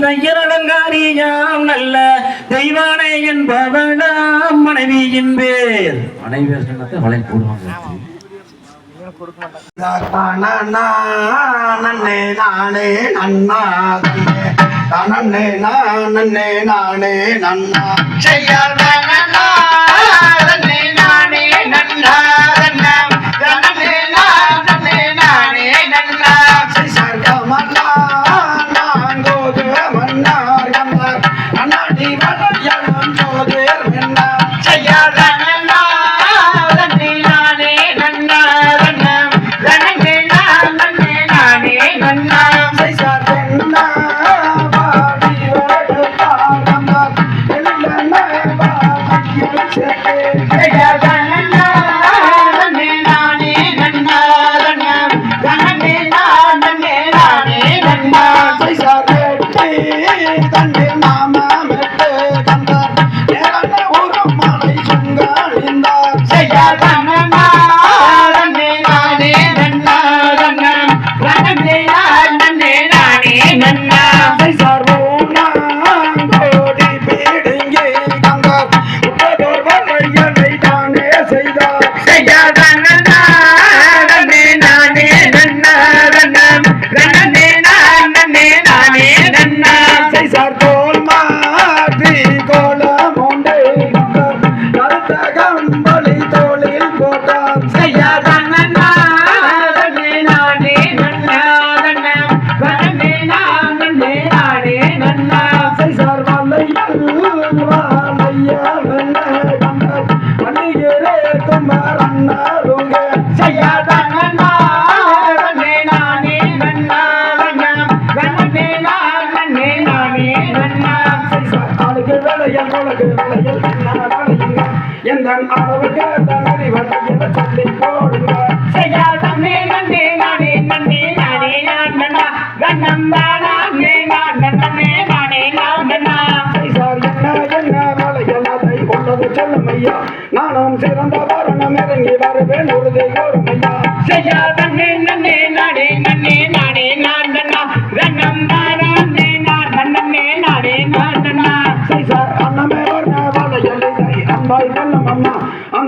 B: தையரலங்காரியாம் நல்ல தெய்வானை என்பவனாம் மனைவியின் பேர் மனைவி வளை போடுவாங்க
C: நன்னே நானே நன்னா நன்னே நானே நானே நன்னா
A: செய்யாத நன்னா நன்னே நானே நன்னா நன்னா நன்னே நானே நானே நன்னா
C: சர்க்கமல்லா நாங்கோது மன்னார் கந்தார் அண்ணாடி வளையலும் சோதேர் வெண்ணா
A: செய்யாத நன்னா நன்னே நானே நன்னா நன்னா நன்னே நானே நன்னா
C: செய்சார் வெண்ணா வாடி வடுத்தார் கந்தார் எல்லென்ன வாக்கியம் சேர்த்தே
A: செய்யாத நன்னா நன்னே நானே நன்னா நன்னா நன்னே நானே நன்னா
C: செய்சார் வெட்டி தண்டே மாமா மெட்டு கந்தார் நேரன ஒரு மலை சுங்காளிந்தார்
A: செய்யாத நன்னா நன்னே நானே நன்னா நன்னா நன்னே நானே நன்னா
C: செய்சார் ஓனா கோடி பீடுங்கே கந்தார் உப்பதோர் வளையலை தானே செய்தார்
A: செய்யாத நன்னா நன்னே நானே நன்னா நன்னா நன்னே நானே நன்னா
C: செய்சார் தோல் மாற்றி கோலம் உண்டே கந்தார் கருத்த கம்பளி தோளில் போட்டார்
A: செய்யாத நன்னா நன்னே நானே நன்னா நன்னா நன்னே நானே நன்னா
C: செய்சார் வளையல் வாழையல் கந்தார் பண்டிகரே குமார் அண்ணாருங்க
A: செய்யாத நன்னா நன்னே நானே நன்னா நன்னா நன்னே நானே நன்னா
C: ஆளுக்கு வேலையல் உலகு வேலையல் வளையுங்க எந்த அளவுக்கு தனி வளையல சொல்லி போடுங்க
A: செய்யாத நன்னே நானே நன்னா கண்ணம் தானா நன்னே நன்னா
C: செய்சார் என்ன வளையல் அதை உள்ளது சொல்லும் ஐயா நானும் சிறந்த வரணம் இறங்கி வருவேன் உறுதி கோரும் ஐயா
A: செய்யாத நன்னே நானே நன்னா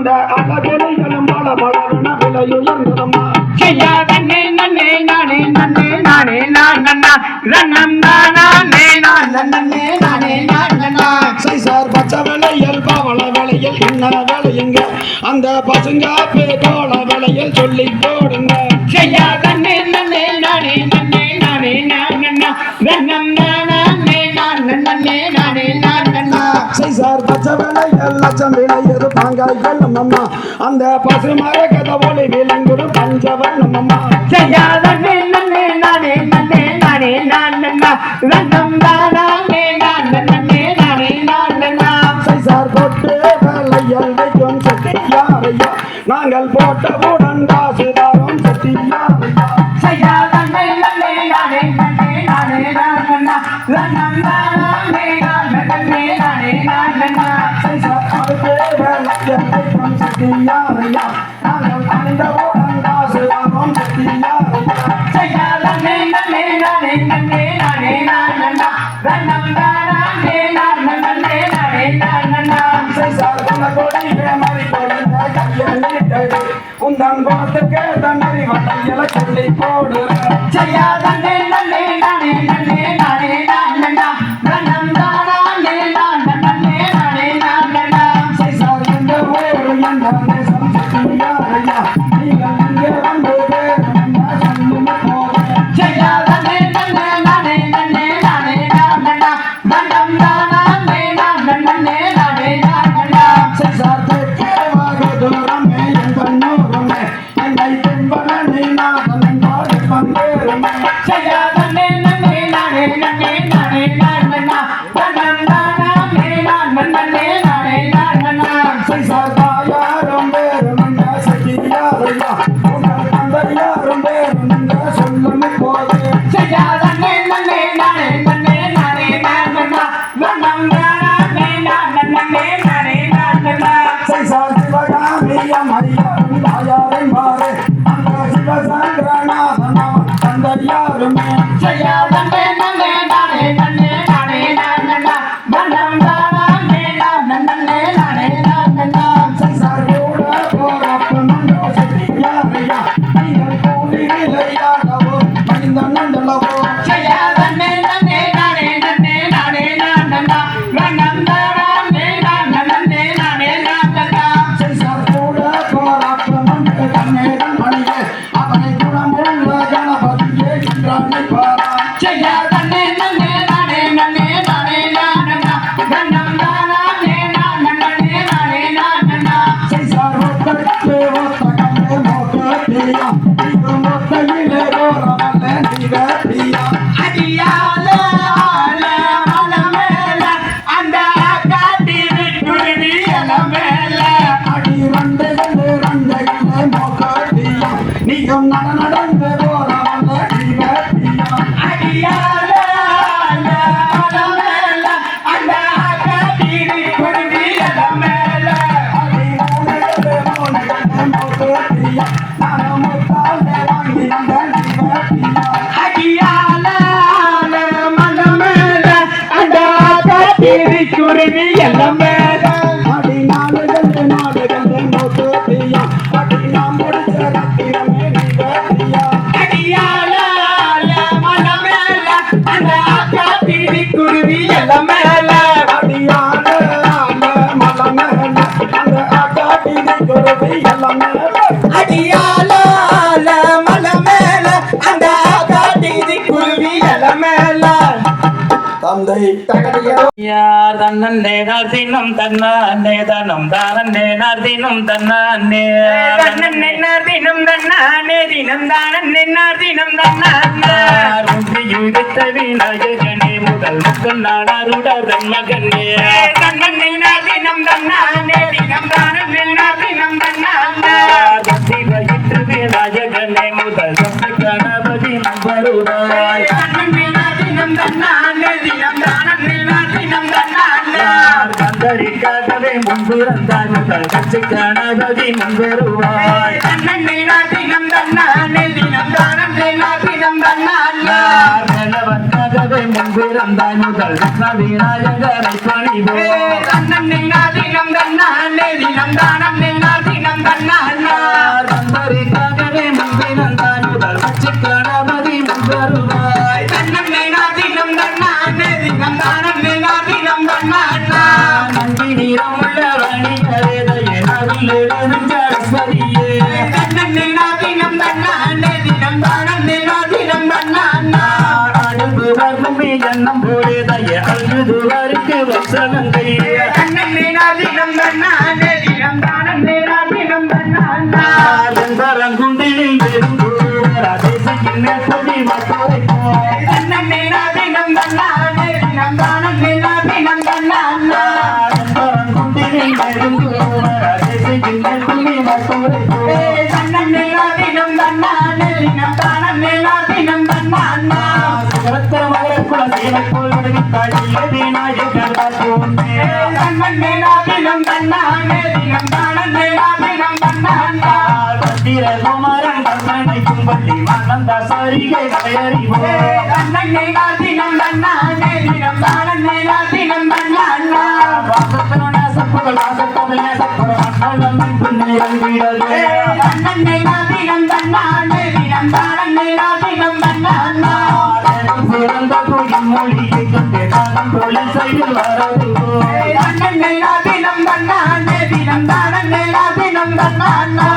C: அந்த அழகொலிகளும் பல பலவென விலையுயர்ந்ததம்மா
A: செய்யா தன்னே நன்னே நானே நன்னே நானே நான் நன்னா ரன்னம் தானே நான் நன்னே நானே நான் நன்னா
C: சைசார் பச்சை விலையில் பவள விலையில் என்ன விலையுங்க அந்த பசுங்காப்பு தோள விலையில் சொல்லி போடுங்க
A: செய்யா தன்னே நன்னே நானே நன்னே நானே நான் நன்னா ரன்னம் தானே நான் நன்னே நானே நான் நன்னா
C: சைசார் பச்சை விலையில் லட்சம் விலையது பாங்காய் கொள்ளும் அம்மா அந்த பசு மரகத ஒளி விலங்குடும் பஞ்சவர்ணம் அம்மா
A: செய்யா தன்னே நன்னே நானே நன்னே நானே நான் நன்னா ரன்னம் தானே நான் நன்னே நானே நான் நன்னா
C: சைசார் போட்டு வேலையில் வைக்கும் சட்டியாரையா நாங்கள் போட்டவுடன் காசுதாரம் சட்டியாரையா
A: செய்யா தன்னே நன்னே நானே நன்னே நானே நான் நன்னா ரன்னம் தானே நான் நன்னே நானே நான் நன்னா
C: சைசார் போட்டு வேலையில் வைக்கும் சட்டியாரையா நாங்கள் அணிந்தவுடன் காசுதாரம் சட்டியாரையா
A: செய்யா தன்னே நன்னே நானே நன்னே நானே நான் நன்னா ரன்னம் தானே நான் நன்னே நானே நான் நன்னா
C: சைசார் கொண்ட கொடி வேமறி கொடிந்த கையில் நீட்டது உந்தன் குணத்துக்கு தண்ணறி வட்டையில சொல்லி போடுறேன்
A: செய்யா தன்னே நன்னே நானே நன்னே நானே நான் நன்னா ரன்னம் தானே நான் நன்னே நானே நான் நன்னா
C: சைசார் என்ற ஊர் என்ற தேசம் சட்டியாரையா நீங்கள் இங்கே வந்து வேறும் என்ன சொல்லும் போது
A: செய்யா தன்னே நன்னே நானே நன்னே நானே நான் நன்னா ரன்னம் தானே நான் நன்னே நானே நான் நன்னா
C: சைசார் தேக்கேவாக தூரமே என் கண்ணூருமே என்னை பின்பற நீ நாதன் என்பாடு பந்தேருமே
A: செய்யா தன்னே நன்னே நானே நன்னே நானே நான் நன்னா ரன்னம் தானே நான் நன்னே நானே நான் நன்னா
C: சைசார் தாயாரும் வேறும் என்ற சட்டியாரையா உங்கள் தந்தையாரும் வேறும் என்ற சொல்லும் போது
A: செய்யா தன்னே நன்னே நானே நன்னே நானே நான் நன்னா ரன்னம் தானே நான் நன்னே நானே நான் நன்னா
C: சைசார் சிவகாமியம் ஐயாரும் தாயாரும் மாறு அந்த சிவசங்கரநாதன் அவன் தந்தையாருமே
A: செய்யா தன்னே நன்னே நானே நன்னே நானே நான் நன்னா ரன்னம் தானே நான் நன்னே நானே நான் நன்னா
C: சைசார் கூட போறப்ப நன்றோ சட்டியாரையா நீங்கள் கூடி விளையாடவோ மனிதனண்டளவோ
A: செய்யா தன்னே நன்னே நானே நன்னே நானே நான் நன்னா ரன்னம் தானே நான் நன்னே நானே நான் நன்னா
C: சைசார் கூட போறப்ப நன்றோ கண்ணேரன் மணியே அவனை குணமுள்ள கணபதியே என்றானை பாரா
A: செய்யா தன்னே நன்னே நானே நன்னே நானே நான் நன்னா ரன்னம் தானே நான் நன்னே நானே நான் நன்னா
C: சைசார் ஒத்தக்கு ஒத்த கண்ணே மோக்க பிரியா இது மொத்தையிலே ஓரமல்ல நீக பிரியா
A: அடியால மலமேல அந்த காட்டிரி குருவி அலமேல
C: அடி ரெண்டு மோக்க பிரியா நீயும் நடந்து ஓரமல்ல நீக பிரியா
A: அடியால மலமேல அந்த காட்டிரி குருவி அலமேல
C: அடி மூணு மோக்க பிரியா நானும் முத்தாலே வாங்கி வந்த நீக பிரியா
A: அடியால மலமேல அந்த காட்டிரி குருவி அலமேல
C: அடி நாடுகள் மோக்க பிரியா அடி நாம் முடிச்ச ரத்தினமே நீக பிரியா
A: அடியால மலமேல அந்த காட்டிரி குருவி அலமேல
C: அடியால மலமேல அந்த ஆகாட்டிதி குருவி எல்லாம்
A: அடியால மலமேல அந்த காட்டிரி குருவி அலமேல
C: தந்தை தகதியோ
D: யார் தன்னே நர்தினம் தன்னே தனம் தானே நர்தினம் தன்னே
A: தன்னே நர்தினம் தன்னானே தினம் தானே நர்தினம் தன்னானே
D: யுகத்த விநாயகனே முதல் முகன் நாடாருடன் மகனே
A: தன்னே நர்தினம் தன்னானே தினம் தானே நர்தினம் தன்னானே
D: வயிற்று விநாயகனே முதல் கணபதி வருவாய்
A: தன்னே நர்தினம் தன்னானே தினம் தானே நர்தினம் தன்னானே
D: கந்தரிக்காகவே முன்பிறந்தாய் முதல் கட்சி கணபதி வருவாய்
A: தன்னே நர்தினம் தன்னானே தினம் தானே நர்தினம் தன்னானே
D: கணவன்காகவே முன்பிறந்தாய் முதல் விநாயகரை பணிவோம்
A: தன்னே நர்தினம் தன்னானே தினம் தானே தன்னா அண்ணா
D: தந்தரிக்காகவே முன்பிறந்தான் முதல் கட்சி கணபதி முன்வருவாய்
A: தன்னே நாதினம் தன்னா அண்ணே தினம் தானே நாதினம் தன்னா அண்ணா
D: நன்றி நீரமுள்ள வணிகரேதையே நவில் எழுதுஞ்சரியே
A: தன்னே நாதினம் தன்னா அண்ணே தினம் தானே நாதினம் தன்னா அண்ணா
D: அழுது வருமே எண்ணம் போலேதையே அழுது வருக்கு வசனங்கையே
A: தன்னே நாதினம் தன்னா அண்ணே தினம் தானே நாதினம் தன்னா அண்ணா
D: வெண்பரங்குண்டில் வெறுங்குருவர் அதேசையின் மேற்படி மற்றவைப்போம்
A: தன்னே நாதினம் தன்னா அண்ணே தினம் தானே நாதினம் தன்னா அண்ணா
D: வெண்பரங்குண்டில் வெறுங்குருவர் அதேசையின் மேற்படி மற்றவைப்போம்
A: தன்னே நாதினம் தன்னா அண்ணே தினம் தானே நாதினம் தன்னா அண்ணா
D: சிவத்திரமகரக்குல சீவக்குள் விடுவித்தாயே விநாயகர் போன்றே
A: தன்னே நாதினம் தன்னா அண்ணே தினம் தானே நாதினம் தன்னா அண்ணா
D: பத்திர குமரன் கண்ணனை கும்பள்ளி மனந்த சரிகை கயறிவோம்
A: தன்னே நாதினம் தன்னா அண்ணே தினம் தானே நாதினம் தன்னா அண்ணா
D: வாசத்தன சப்புகள் வாசத்தமிழ் சப்புகள் மண்டலம் புண்ணியங்கிடலே
A: தன்னே நாதினம் தன்னா அண்ணே தினம் தானே நாதினம் தன்னா அண்ணா
D: சிறந்த கோயில் மொழியை கொண்டு காலம் தொழில் செய்து வரவுவோம்
A: தன்னே நாதினம் தன்னா அண்ணே தினம் தானே நாதினம் தன்னா அண்ணா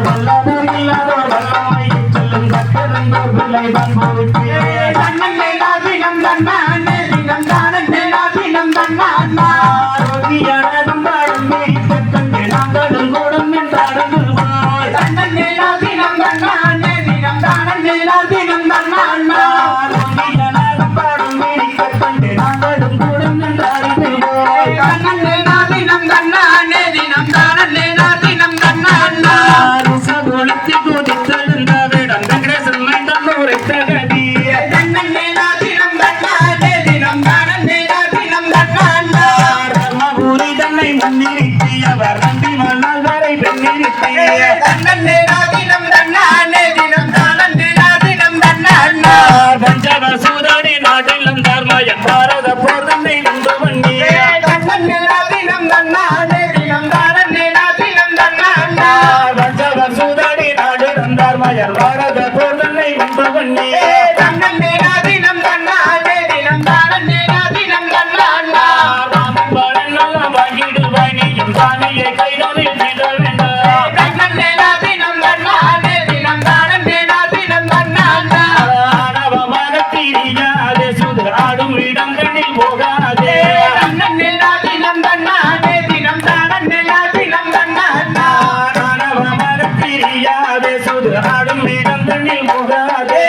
D: வல்லதோர் இல்லாதோர் வல்லமையை சொல்லும் கட்டறிந்தோர் பிள்ளை பண்போருக்கு
A: தன்னே நாதினம் தன்னா அண்ணே தினம் தானே நாதினம் தன்னா அண்ணா
D: ரோகியானதும் வாழும் பிடித்த கண்டு நாங்களும் கூடும் என்றாடுவாய்
A: தன்னே நாதினம் தன்னா அண்ணே தினம் தானே நாதினம் தன்னா அண்ணா
D: ரோகியானதும் வாழும் பிடித்த கண்டு நாங்களும் கூடும் என்றாடுவாய்
A: தன்னே நாதினம் தன்னா அண்ணே தினம் தானே நாதினம் தன்னா அண்ணா
D: ருசகுலத்தி குதித்தெழுந்த விடம் வெங்கடேசன் மைந்தன்னூரை தகதி
A: தன்னே நாதினம் தன்னா அண்ணே தினம் தானே நாதினம் தன்னா அண்ணா
D: தர்மபுரி தன்னை முன்னிறுத்தியவர் நம்பி மன்னால் வரை பெண்ணிறுத்திய
A: தன்னே நாதினம் தன்னா அண்ணே தினம் தானே நாதினம் தன்னா அண்ணா
D: பஞ்சவசூதனி நாட்டிலும் தர்மயன் பாரத போர் தன்னை உண்டு பண்ணிய
A: தன்னே நாதினம் தன்னா அண்ணே தினம் தானே நாதினம் தன்னா அண்ணா
D: பஞ்சவசூதனி நாட்டிலும் தர்மயன் பாரத போர் தன்னை உண்டு பண்ணிய
A: தன்னே நாதினம் தன்னா அண்ணே தினம் தானே நாதினம் தன்னா அண்ணா
D: ராமன் பலன் நல்ல வாங்கிடுவாய் நீயும் சாமியை கைதலில் நிட வேண்டாம்
A: தன்னே நாதினம் தன்னா அண்ணே தினம் தானே நாதினம் தன்னா அண்ணா
D: ஆணவமாக திரியாதே சுது ஆடும் இடங்களில் போகாதே
A: தன்னே நாதினம் தன்னா அண்ணே தினம் தானே நாதினம் தன்னா அண்ணா
D: ஆணவமாக திரியாதே சுது ஆடும் இடங்களில் போகாதே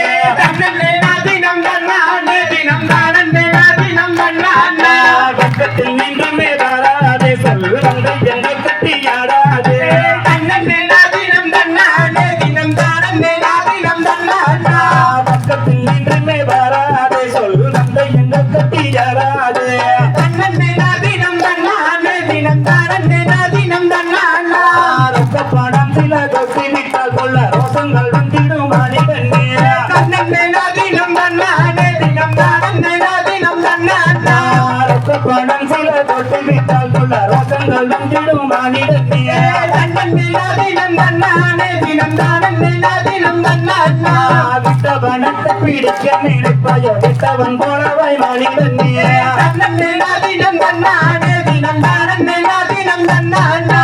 A: தன்னே நாதினம் தன்னா அண்ணே தினம் தானே நாதினம் தன்னா அண்ணா
D: பக்கத்தில் நின்றுமே தாராதே சொல்லுவதை எங்கள் கட்டியாடாதே
A: தன்னே நாதினம் தன்னா அண்ணே தினம் தானே நாதினம் தன்னா அண்ணா
D: பக்கத்தில் நின்றுமே தாராதே சொல்லுவதை எங்கள் கட்டியாடாதே
A: தன்னே நாதினம் தன்னா அண்ணே தினம் தானே நாதினம் தன்னா அண்ணா
D: ரொக்க பணம் சில கொட்டி விட்டால் கொள்ள ரோசங்கள் வந்திடும் மனிதனே
A: தன்னே நாதினம் தன்னா அண்ணே தினம் தானே நாதினம் தன்னா அண்ணா
D: ரொக்க பணம் சில கொட்டி விட்டால் கொள்ள ரோசங்கள் வந்திடும் மனிதனே
A: தன்னே நாதினம் தன்னா அண்ணே தினம் தானே நாதினம் தன்னா அண்ணா
D: விட்ட பணத்தை பிடிக்க நினைப்பாயோ விட்டவன் போலவை மனிதனே
A: தன்னே நாதினம் தன்னா அண்ணே தினம் தானே நாதினம் தன்னா அண்ணா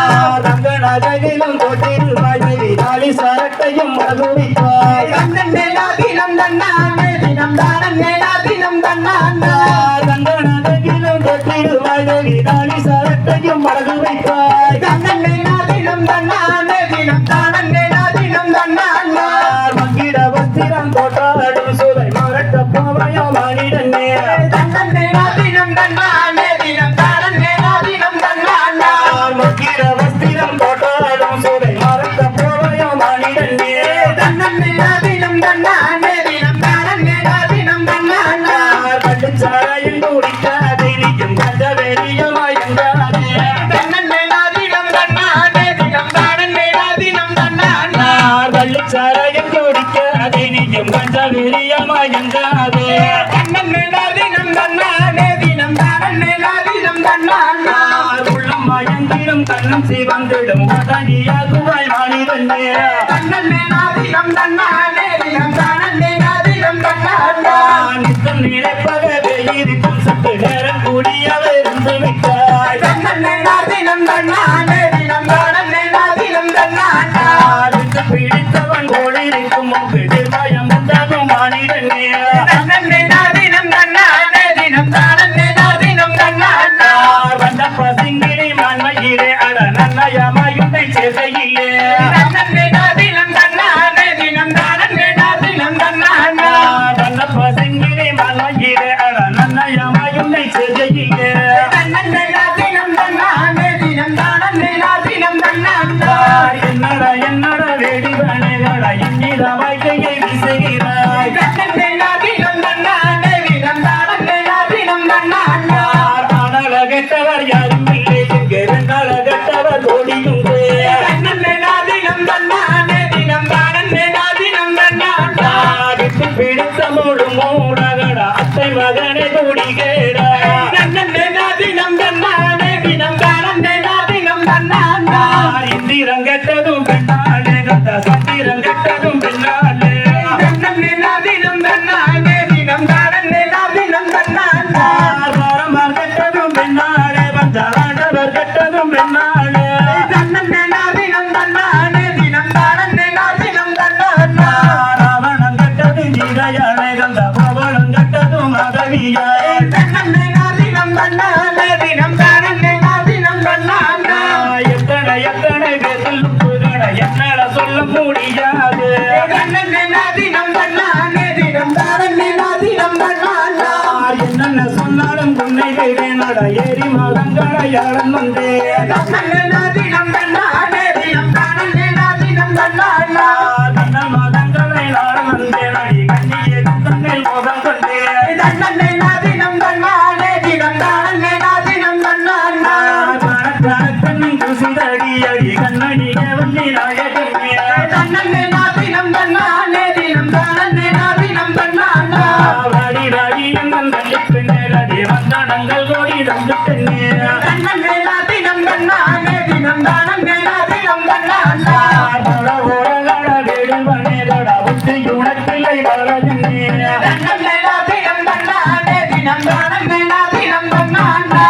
D: ரங்க நகையிலும் கொட்டிருவாய் தாலி சரட்டையும் மதுரிப்பாய்
A: தன்னே நாதினம் தன்னா அண்ணே தினம் தானே நாதினம் தன்னா அண்ணா
D: ரங்க நகையிலும் கொட்டிருவாய் தாலி சரட்டையும் மதுரிப்பாய்
A: தன்னே நாதினம் தன்னா அண்ணே தினம் தானே நாதினம் தன்னா அண்ணா
D: மங்கிட வஸ்திரம் தோட்டாடும் சுதை மரட்ட போவையோ மனிதனே
A: தன்னே நாதினம் தன்னா அண்ணே தினம் தானே நாதினம் தன்னா அண்ணா
D: மங்கிட வஸ்திரம் தோட்டாடும் சுதை மரட்ட போவையோ மனிதனே
A: தன்னே நாதினம் தன்னா அண்ணே தினம் தானே நாதினம் தன்னா அண்ணா
D: கட்டுச்சாராயில் குடிக்காதே நீயும் கண்ட வெறியமாய் எங்காதே
A: தன்னே நாதினம் தன்னா அண்ணே தினம் தானே நாதினம் தன்னா அண்ணா
D: கள்ளுச்சாராயில் குடிக்காதே நீயும் கண்ட வெறியமாய் எங்காதே
A: தன்னே நாதினம் தன்னா அண்ணே தினம் தானே நாதினம் தன்னா அண்ணா
D: உள்ளம் மயங்கிடும் கண்ணம் சிவந்திடும் உதவியாகுவாய் மாறிடனே
C: தன்னே நாதினம் தன்னானே தினம் தானே நாதினம் தன்னானா
D: நித்தம் நினைப்பகவே இருக்கும் சற்று நேரம் கூடியவ இருந்து விட்டாய்
C: தன்னே நாதினம் தன்னானே தினம் தானே நாதினம் தன்னானா
D: பிடித்தவன் போல் இருக்கும் பயம் உண்டாகும் மாறிடனே
C: தன்னே நாதினம் தன்னானே தினம் தானே நாதினம் தன்னானா
D: வந்த பசிங்கினி மண்மையிலே அட நன்னயமாயுண்டை செய்கையிலே
C: தன்னே நாதினம் தன்னானே தினம் தானே நாதினம் தன்னானா
D: வந்த பசிங்கினி மண்மையிலே அட நன்னயமாயுண்டை செய்கையிலே
C: தன்னே நாதினம் தன்னானே தினம் தானே நாதினம் தன்னானா
D: என்னடா என்னடா வேடிவனைகளா இன்னித வாழ்க்கையை வீசுகிறாய்
C: தன்னே நாதினம் தன்னானே தினம் தானே நாதினம் தன்னானா
D: அனலகட்டவர் யாரும் இல்லை எங்கே வெண்ணலகட்டவர் ஓடியுண்டு
C: தன்னே நாதினம் தன்னானே தினம் தானே நாதினம் தன்னானா
D: பிடித்த மூடு மூடகடா அத்தை மகனை கூடிகேடா
C: தன்னே நாதினம் தன்னானே தினம் தானே நாதினம் தன்னானா
D: இந்திரங்கட்டதும் பெண்ணாலே கத்த சந்திரங்கட்டதும் பெண்ணாலே
C: தன்னே நாதினம் தன்னானே தினம் தானே நாதினம் தன்னானா
D: கட்டதும் பெண்ணாலே பஞ்சாண்டவர் கட்டதும் பெண்ணாலே
C: தன்னே நாதினம் தன்னானே தினம் தானே நாதினம் தன்னானா
D: ராவணம் கட்டதும் ஜீகையாளே கந்த பவனம் கட்டதும் அகவியாயே
C: தன்னே நாதினம் தன்னானே தினம் தானே நாதினம் தன்னானா
D: எத்தனை எத்தனை பேசில் புகழ என்னட சொல்ல முடியாது
C: தன்னே நாதினம் தன்னானே தினம் தானே நாதினம் தன்னானா
D: என்னென்ன சொன்னாலும் உன்னை வேணட ஏறி மகங்களை வந்தே
C: தன்னே நாதினம் தன்னானே தினம் தானே நாதினம் தன்னானா
D: தன்னல் மதங்களை வந்தேன் அடி கண்ணியே தன்னை முகம் கொண்டே
C: தன்னே நாதினம் தன்னானே தினம் தானே நாதினம் தன்னானா
D: கணக்கண்ணும் குசிதடி அடி கண்ணடிய வள்ளி நாயகமே
C: தன்னே நாதினம் தன்னானே தினம் தானே நாதினம் தன்னானா
D: வாடி வாடி எங்கள் தள்ளிக்கு நேரடி வந்தனங்கள் கோடி தந்து பெண்ணே
C: தன்னே நாதினம் தன்னானே தினம் தானே நாதினம் தன்னானா
D: உனக்கில்லை வளர்ந்தே
C: தன்னே நாதினம் தன்னானே தினம் தானே நாதினம் தன்னானா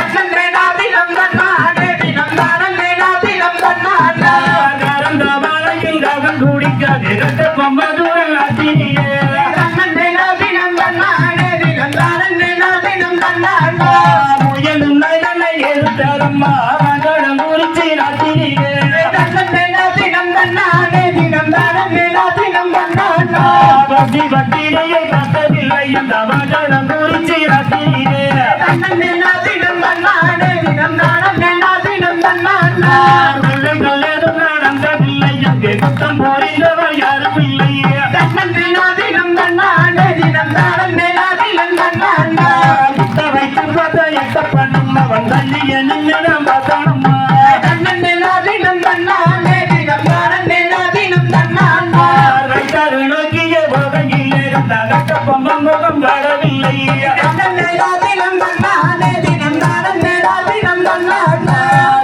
C: தன்னே நாதினம் தன்னானே தினம் தானே நாதினம் தன்னானா தன்னே நாதினம் தன்னானே தினம் தானே நாதினம் தன்னானா தன்னே நாதினம் தன்னானே தினம் தானே நாதினம் தன்னானா
D: பட்டிரையை பார்த்ததில்லை அந்த மகளம் குறிச்சி ராத்திரியே
C: தன்னே நாதினம் தன்னானே தினம் தானே நாதினம் தன்னானா
D: நடந்ததில்லை அங்கே குத்தம் போரிந்தவர் யாரும் இல்லையே
C: தன்னே நாதினம் தன்னானே தினம் தானே நாதினம் தன்னானா
D: குத்த வைத்து பார்த்த எட்ட பண்ணும் அவன் தள்ளிய நின்னிடம் பார்த்தானம்மா
C: தன்னே நாதினம் தன்னானே தினம் தானே நாதினம் தன்னானா
D: வைத்தாரு நோக்கிய போகையிலே கட்ட பம்பம் முகம் வரவில்லையே
C: தன்னே நாதினம் தன்னானே தினம் தானே நாதினம் தன்னானா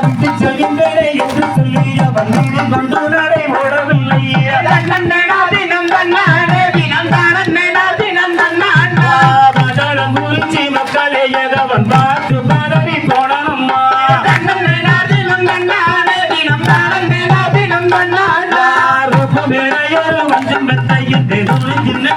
D: விட்டு செல்கின்றே என்று சொல்லி அவன் மீது கொண்டு நடை ஓடவில்லையே
C: தன்னே நாதினம் தன்னானே தினம் தானே நாதினம் தன்னானா
D: மகளம் குறிச்சி மக்களே எதவன் பார்த்து பதறி போனம்மா
C: தன்னே நாதினம் தன்னானே தினம் தானே நாதினம் தன்னானா
D: வஞ்சம் பெத்தையிட்டு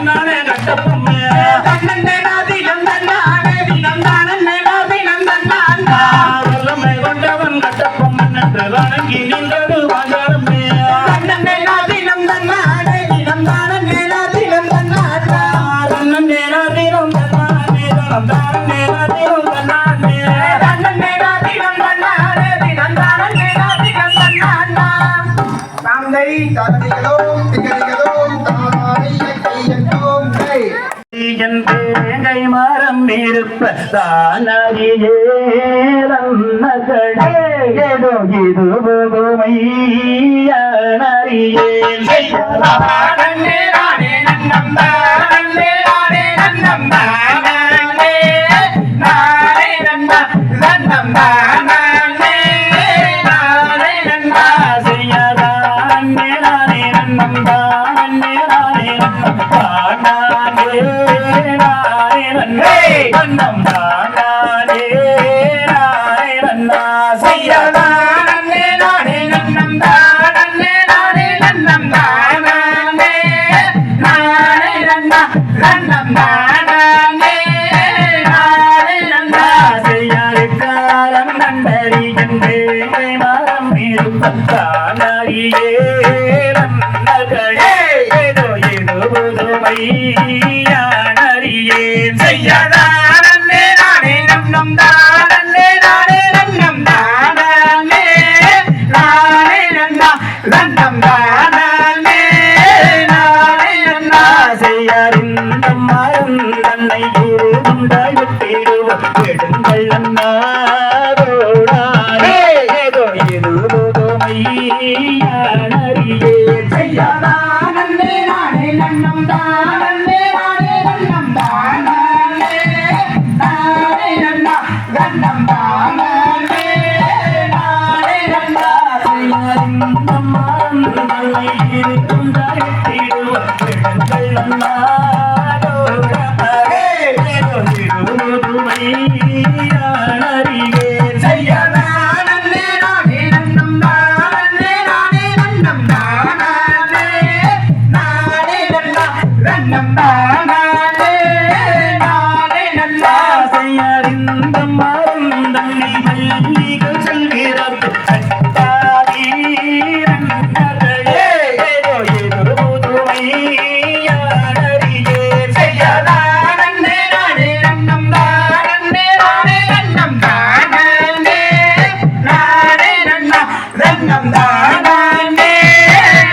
D: நானே கட்டப்பொம்மே
C: தன்னே நாதினம் தன்னானே தினம் தானே நாதினம் தன்னானா
D: வல்லமை கொண்டவன் கட்டப்பொம்மன் என்று வணங்கி நின்றது வாழமே
C: தன்னே நாதினம் தன்னானே தினம் தானே நாதினம் தன்னானா
D: தன்னன் நேராதீனம் தன்னானே தனம் தானம் நேராதீனம் தன்னானே
C: தன்னே நாதினம் தன்னானே தினம் தானே நாதினம் தன்னானா தந்தை தந்தைகளோம் திகழ்களோம் தானை கையற்றோம் கை
D: என் தேங்கை மரம் இருப்பதானறியே மகளே ஏதோ இது புதுமையறியேன்
C: நானே நானே நன்னம் தானே நானே நன்னம் தானே நானே நன்னம் தானே
D: நானே நன்னே நன்னம் தானே நானே நன்னா செய்யதா
A: நன்னே நானே நன்னம் தானே நானே நன்னம் தானே நானே நன்னா நன்னம் தானே நானே நன்னா
D: செய்யாருக்காலம் நண்டறிகின்றே மரம் இருப்பத்தானறியே நன்னகளே ஏதோ ஏதோ புதுமை யானறியே செய்யதா
A: நன்னே நானே நன்னம் தானே நானே நன்னம் தானே நானே நன்னா நன்னம் தானே நானே நன்னா
D: செய்யாரிந்த மரம் தன்னை இருந்தாய் விட்டிடுவோம் எடுங்கள் அண்ணாரோடாரே ஏதோ ஏதோ புதுமை யானறியே
A: செய்யாதா நன்னே நானே நன்னம் தானே நானே நன்னம் தானே நானே நன்னா நன்னம் தானே நானே நன்னா
D: செய்யாரிந்த மரம் தன்னை இருந்தாய் விட்டிடுவோம் எடுங்கள் அண்ணாரோடாரே ஏதோ ஏதோ புதுமை யானறியே
A: செய்யாதா நன்னே நானே நன்னம் தானே நானே நன்னம் தானே நானே நன்னா நன்னம் தானே நானே நன்னா
D: செய்யாரிந்த மரம் தன்னை மல்லிகள் செல்கிறது அட்டாதீரன்னகளே ஏதோ ஏதோ புதுமை யானறியே
A: செய்யாதா நன்னே நானே நன்னம் தானே நானே நன்னம் தானே நானே நன்னா நன்னம் தானே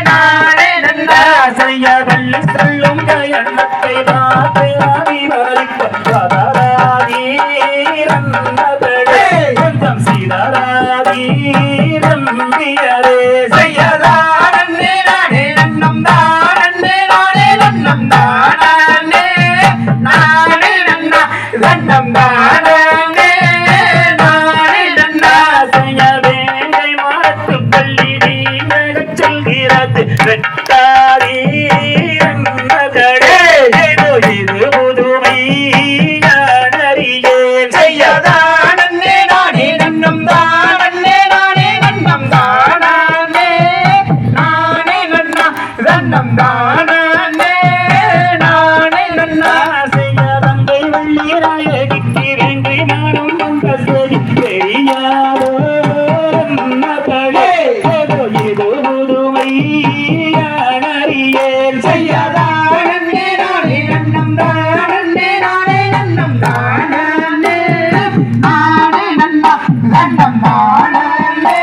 A: நானே நன்னா
D: செய்ய வள்ளி சொல்லும் எண்ணத்தை பார்த்து அறிவறிப்பதாதீரன்னகளே கொஞ்சம் சீதராதீரம்பியரே
A: செய்யாதா நன்னே நானே நன்னம் தானே நானே நன்னம் தானே நானே நன்னா நன்னம் தானே நானே நன்னா
D: செய்ய வேங்கை மாட்டு பள்ளி நீங்கச் சொல்கிறது வெட்டாதீரன்னகளே ஏதோ இது புதுமை யானறியே
A: செய்யாதா நன்னே நானே நன்னம் தானே நானே நன்னம் தானே நானே நன்னா நன்னம் தானே நானே நன்னா
D: செய்ய தந்தை வள்ளிராயடிக்கு வேங்கை மானம் வந்த செடி தெரியாதோ நன்னகளே ஏதோ ஏதோ புதுமை யானறியே
A: செய்யாதா நன்னே நானே நன்னம் தானே நானே நன்னம் தானே நானே நன்னா நன்னம் தானே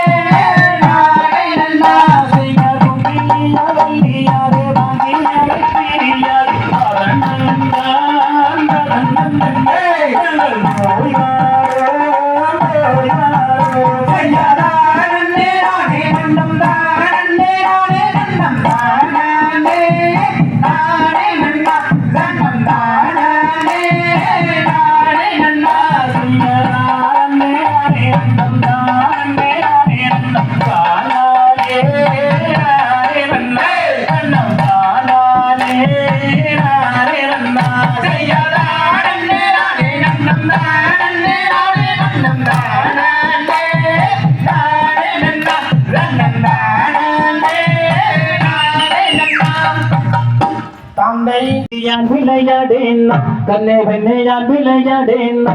A: நானே நன்னா செய்யாதா நன்னே நானே நன்னம் தானே நானே நன்னம் தானே நானே நன்னா நன்னம் தானே நானே நன்னா செய்யாதா நன்னே நானே நன்னம் தானே நானே நன்னம் தானே நானே நன்னா நன்னம் தானே நானே நன்னா
D: தந்தை யான் விளையாடேன்னா கண்ணே வெண்ணே யான் விளையாடேன்னா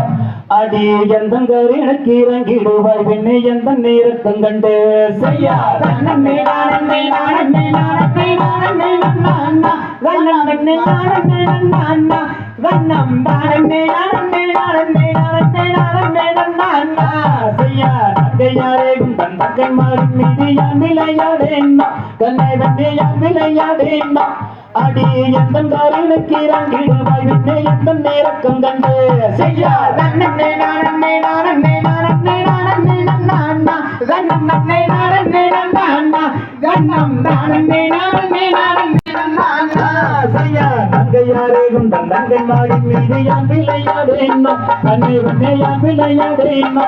D: அடி எந்தங்கர் எனக்கு இறங்கிடுவாய் வெண்ணே எந்த நேரத்தம் கண்டு செய்யா
A: நன்னே நானே நானே நானே நானே நன்னா வண்ணம் நானே நன்னா வண்ணம் நானே நானே நானே நானே நானே நன்னா
D: செய்யா நங்கையாரேகும் தன் தங்கைமாரின் மீது யான் விளையாடேன்னா கண்ணே வெண்ணே யான் விளையாடேன்னா அடி எந்தங்கர் எனக்கு இறங்கிடுவாய் வெண்ணே எந்த நேரத்தம் கண்டு செய்யா
A: நன்னே நானே நானே நானே நானே நன்னா வண்ணம் நானே நன்னா வண்ணம் நானே நானே நன்னா
D: செய்யா நங்கையாரேகும் தன் தங்கைமாரின் மீது யான் விளையாடேன்னா கண்ணே வெண்ணே யான் விளையாடேன்னா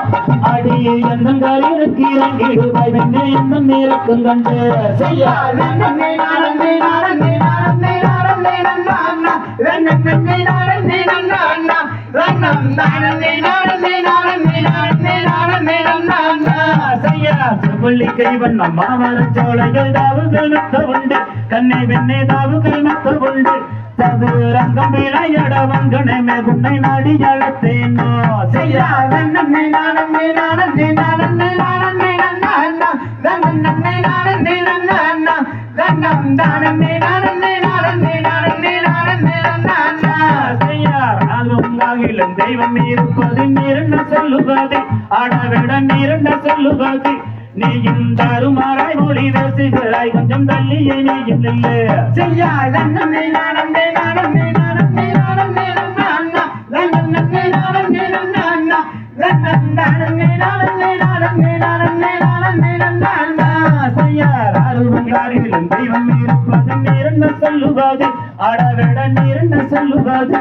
D: அடி எந்தங்கர் எனக்கு இறங்கிடுவாய் வெண்ணே எந்த நேரத்தம் கண்டு செய்யா
A: நன்னே நானே நானே நானே நானே நன்னா ரன்னம் நன்னே நானே நன்னா ரன்னம் நானே நானே நானே நானே நானே நன்னா
D: செய்யா செவ்வள்ளி கைவண்ணம் மாமரச் சோலைகள் தாவுகள் மத்த உண்டு கண்ணை வெண்ணே தாவுகள் மத்த உண்டு சதுரங்கம் விளையாட வங்கணமே குன்னை நாடி அழைத்தேனோ செய்யா
A: ரன்னம் நானே நானே நானே நானே நன்னா ரன்னம் நன்னே நானே நன்னா ரன்னம் நானே நானே நானே நானே நானே நன்னா
D: செய்யார் நாளும் வாகிலும் தெய்வம் இருப்பது நீரென்ன சொல்லுவது ஆடவிட நீரென்ன சொல்லுவது நீயும் தாறுமாறாய் மொழி பேசுகிறாய் கொஞ்சம் தள்ளியே நீயும் இல்லை
A: செய்யா ரன்னமே நானே நானே நானே நானே நன்னா ரன்னம் நன்னே நானே நன்னா ரன்னம் நானே நானே நானே நானே நானே நன்னா
D: செய்யார் ஆறுவங்காரிலும் தெய்வம் இருப்பது நீரென்ன சொல்லுவது ஆடவிட நீரென்ன சொல்லுவது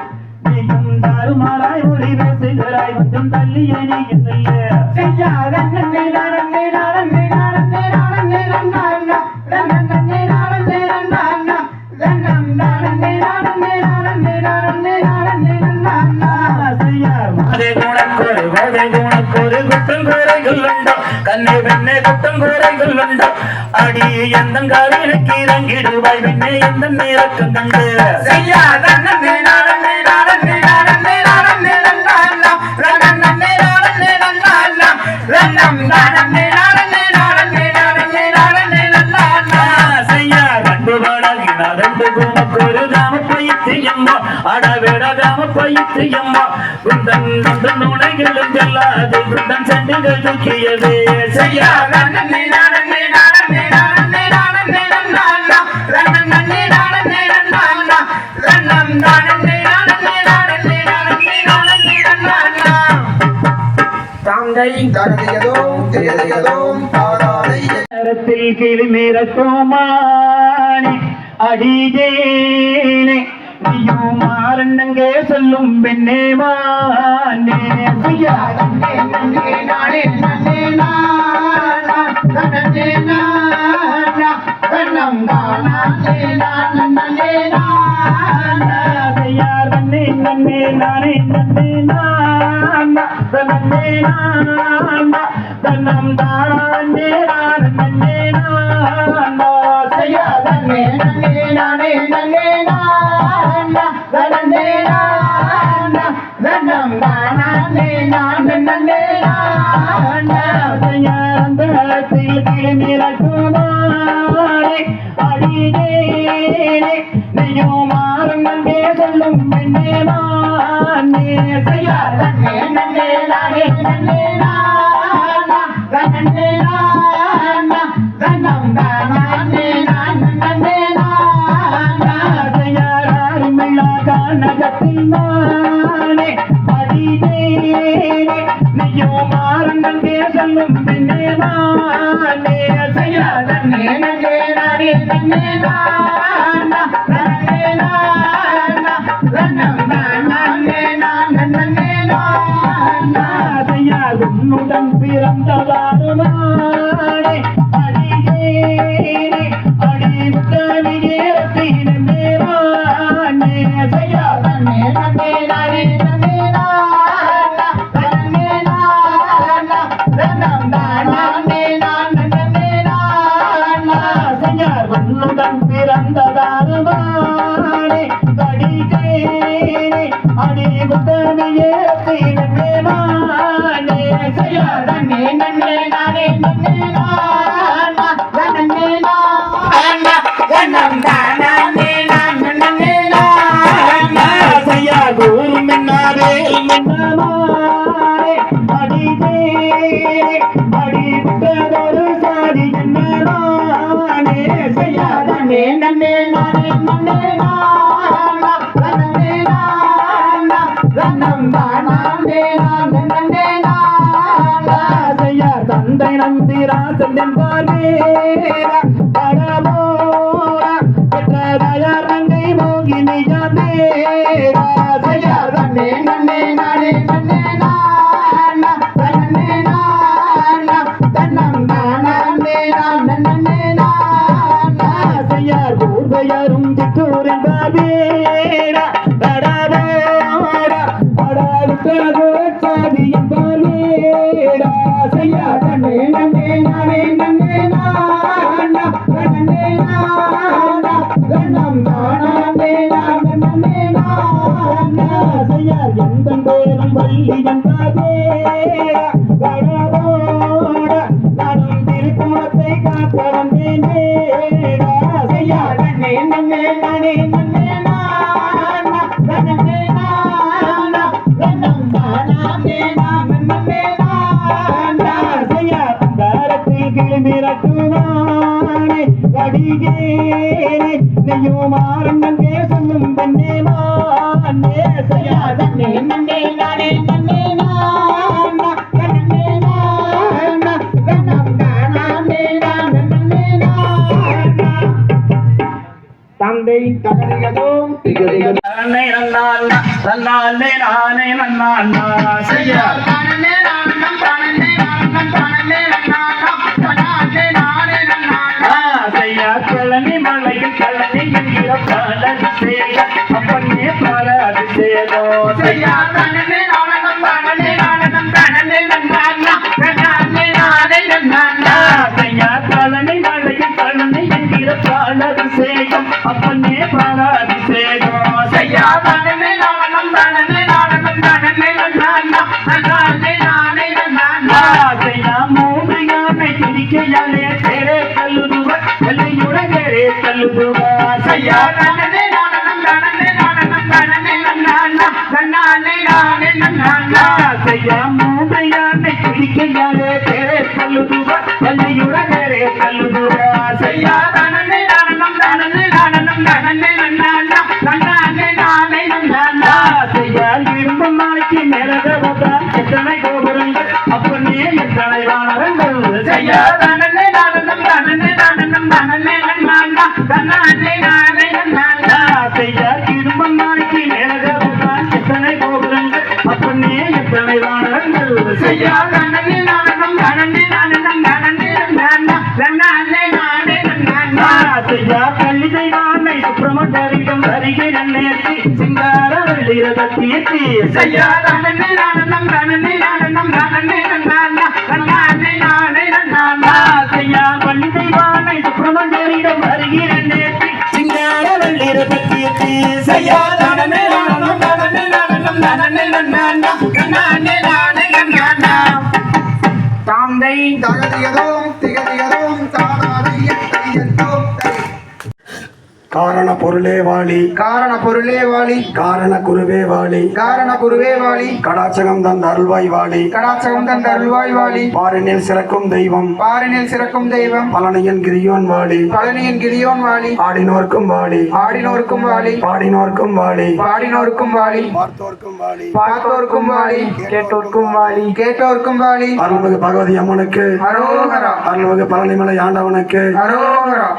D: நீயும் தாறுமாறாய் மொழி பேசுகிறாய் கொஞ்சம் தள்ளியே நீயும் இல்லை
A: செய்யா ரன்னமே நானே நானே நானே நானே நன்னா ரன்னம் நன்னே நானே நன்னா ரன்னம் நானே நானே நானே நானே நானே நன்னா
D: செய்யார் மாதே குணக்கொரு கோதை குணக்கொரு குற்றம் குறைகள் உண்டோ கண்ணே வெண்ணே குற்றம் குறைகள் உண்டோ அடி எந்த காரினுக்கு இறங்கிடுவாய் வெண்ணே எந்த நேரக்கம் கண்டு
A: செய்யா ரன்னமே நானே நானே நானே நானே நன்னா ரன்னம் நன்னே நானே நன்னா ரன்னம் நானே நானே நானே நானே நானே நன்னா
D: செய்யார் கண்டு வழங்கினா ரெண்டு குணக்கொரு தாம பயிற்சியம்மா அடவிட தாம பயிற்சியம்மா குந்தன் கொண்டு நுழைகளும் செல்லாது குந்தன் செண்டுகள் தூக்கியது
A: செய்யா ரன்னமே நானே நானே நானே நானே நன்னா ரன்னம் நன்னே நானே நன்னா ரன்னம் நானே நானே நானே நானே நானே நன்னா
C: தாங்கை தகதியதோம் திரியதோம் பாதாளை
D: நேரத்தில் கிளிமீரட்டோமானே அடிஜேனே நீயும் மாறன்னங்கே சொல்லும் பெண்ணே மானே
A: செய்யா ரன்னே நன்னே நானே நன்னே நானா நன்னே நானா ரன்னம் நானே நானே நன்னே நானா
D: செய்யார் நன்னே நன்னே நானே நன்னே நானா நன்னே நானா தன்னம் தானே நானே நன்னே நானா
A: செய்யா ரன்னே நன்னே நானே நன்னே நானா ரன்னே நானா ரன்னம் நானே நானே நன்னே நானா
D: செய்யாரந்தத்தில் கிளிமிரட்டுமானே அடிஜேனே நீயும் மாறன்னங்கே சொல்லும் பெண்ணே மானே
A: செய்யா ரன்னே நன்னே நானே நன்னே நானா ரன்னே நானா ரன்னம் நானே நானே நன்னே நானா
D: செய்யாரில்லா கானகத்தில் நானே அடிஜேனே நீயும் மாறன்னங்கே சொல்லும் பெண்ணே மானே
A: செய்யா ரன்னே நன்னே நானே நன்னே நானா ரன்னே நானா ரன்னம் நானே நானே நன்னே நானா
D: செய்யார் உன்னுடன் பிறந்ததாருமானே அடியேனே அடித்தனியே தீனே
A: செய்யா ரன்னே நன்னே நானே நன்னே நானா ரன்னே நானா ரன்னம் நானே நானே நன்னே நானா
D: செய்யார் உன்னுடன் பிறந்ததாருமானே அடியேனே அடித்தனியே தீனே
A: செய்யா ரன்னே நன்னே நானே நன்னே நானா ரன்னே நானா ரன்னம் நானே நானே நன்னே நானா
D: செய்யா கூறு மின்னாரே மின்னமாரே அடிதேரே அடித்ததொரு சாதி என்னே
A: செய்யா ரன்னே நன்னே நானே நன்னே நானா ரன்னே நானா ரன்னம் நானே நானே நன்னே நானா
D: செய்யா தந்தை நம்பிரா செந்தன் பார்வேரா படமோரா பெற்றதாயார் நங்கை மோகினியா தேரா
A: செய்யா ரன்னே நன்னே நானே நன்னே நானா ரன்னே நானா ரன்னம் நானே நானே நன்னே நானா
D: செய்யார் கூர்வையாரும் திட்டூரின் பாவேரா சாதியம் பாலேடா செய்யா
B: நன்னே நன்னே நானே நன்னே நானா நன்னே நானா நன்னம் நானே நானே நன்னே நானா
D: செய்யா எந்த பேரும் வள்ளி என்றாதே கடவோட நானும் திருக்குணத்தை காக்க வந்தேனேடா செய்யா
B: நன்னே நன்னே நானே நன்னே நானா நன்னே நானா நன்னம் நானே நானே நன்னே நானா
D: செய்யா தாரத்தில் கிளம்பிறக்குனானே கடிகேனே நெய்யும் ஆரம்பங்கே சொல்லும் பெண்ணே மானே செய்யா
B: நன்னே நன்னே நானே நன்னே நானா நன்னே நானா நன்னம் நானே நானே நன்னே நானா தந்தை தகதிகதோம் திகதிகதோம்
D: நானே நன்னானா நன்னானே நானே நன்னானா செய்யா
A: தானே நானம் தானே நானம் தானே நானம் தானே நானே நானம்
D: செய்யா கழனி மலையில் கழனி என்கிற பாடல் சேக அப்பனே பாராது சேகோ
A: செய்யா தானே நானம் தானே நானம் தானே நானம் தானே நானே நானம்
D: செய்யா கழனி மலையில் கழனி என்கிற பாடல் சேகம் அப்பனே பாராது சேகோ
A: செய்யா தானே நானம் தானே நானம் தானே நானம் தானே நானே நானம்
D: செய்யா மூன்று யானை பிடிக்கையாலே தேரே கல்லுதுவ வெள்ளையுடனே கல்லுதுவ
A: செய்யா தானே நானம் தானே நானம் தானே நானம் தானே நானே நானம்
D: செய்யா மூன்று யானை பிடிக்கையாலே தேரே கல்லுதுவ வெள்ளையுடனே கல்லுதுவ
A: செய்யா தானே நானம் தானே நானம் தானே நானம் தானே நானே நானம்
D: செய்யா இரும்பு நாளைக்கு மேலதான் எத்தனை கோபுரங்கள் அப்பனே எத்தனை வானரங்கள்
A: செய்யா தானே நானம் தானே நானம் தானே நானம் தானே நானே நானம்
D: செய்யா இரும்பு நாளைக்கு மேலதான் எத்தனை கோபுரங்கள் அப்பனே எத்தனை வானரங்கள்
A: செய்யா தானே நானம் தானே நானம் தானே நானம் தானே நானே நானம்
D: செய்யா கல்லிதை வானை சுப்பிரமணியம் வருகிறேன் நேர்த்தி சிங்கார வெள்ளிரத தீர்த்தி
A: செய்யா தானே நானம் தானே நானம் தானே நானம் தானே நானே நானம்
D: செய்யா கல்லிதை வானை சுப்பிரமணியம் வருகிறேன் நேர்த்தி சிங்கார வெள்ளிரத தீர்த்தி
A: செய்யா தானே நானம் தானே நானம் தானே நானம் தானே நானே நானம்
C: தாந்தை தகதிகதோம் திகதிகதோம் தானாதியம் தையத்தோம் தை
E: காரண பொருளே வாழி
C: காரண பொருளே வாழி
E: காரண குருவே வாழி
C: காரண குருவே வாழி
E: கடாச்சகம் தந்த அருள்வாய் வாழி
C: கடாச்சகம் தந்த அருள்வாய் வாழி
E: பாரினில் சிறக்கும் தெய்வம்
C: பாரினில் சிறக்கும் தெய்வம்
E: பழனியின் கிரியோன் வாழி
C: பழனியின் கிரியோன் வாழி
E: ஆடினோர்க்கும் வாழி
C: ஆடினோர்க்கும் வாழி
E: பாடினோர்க்கும் வாழி
C: பாடினோர்க்கும் வாழி
E: பார்த்தோர்க்கும் வாழி
C: பார்த்தோர்க்கும் வாழி
B: கேட்டோர்க்கும் வாழி
C: கேட்டோர்க்கும் வாழி
E: அருள்மிகு பகவதி அம்மனுக்கு
C: அரோகரா
E: அருள்மிகு பழனிமலை ஆண்டவனுக்கு
C: அரோகரா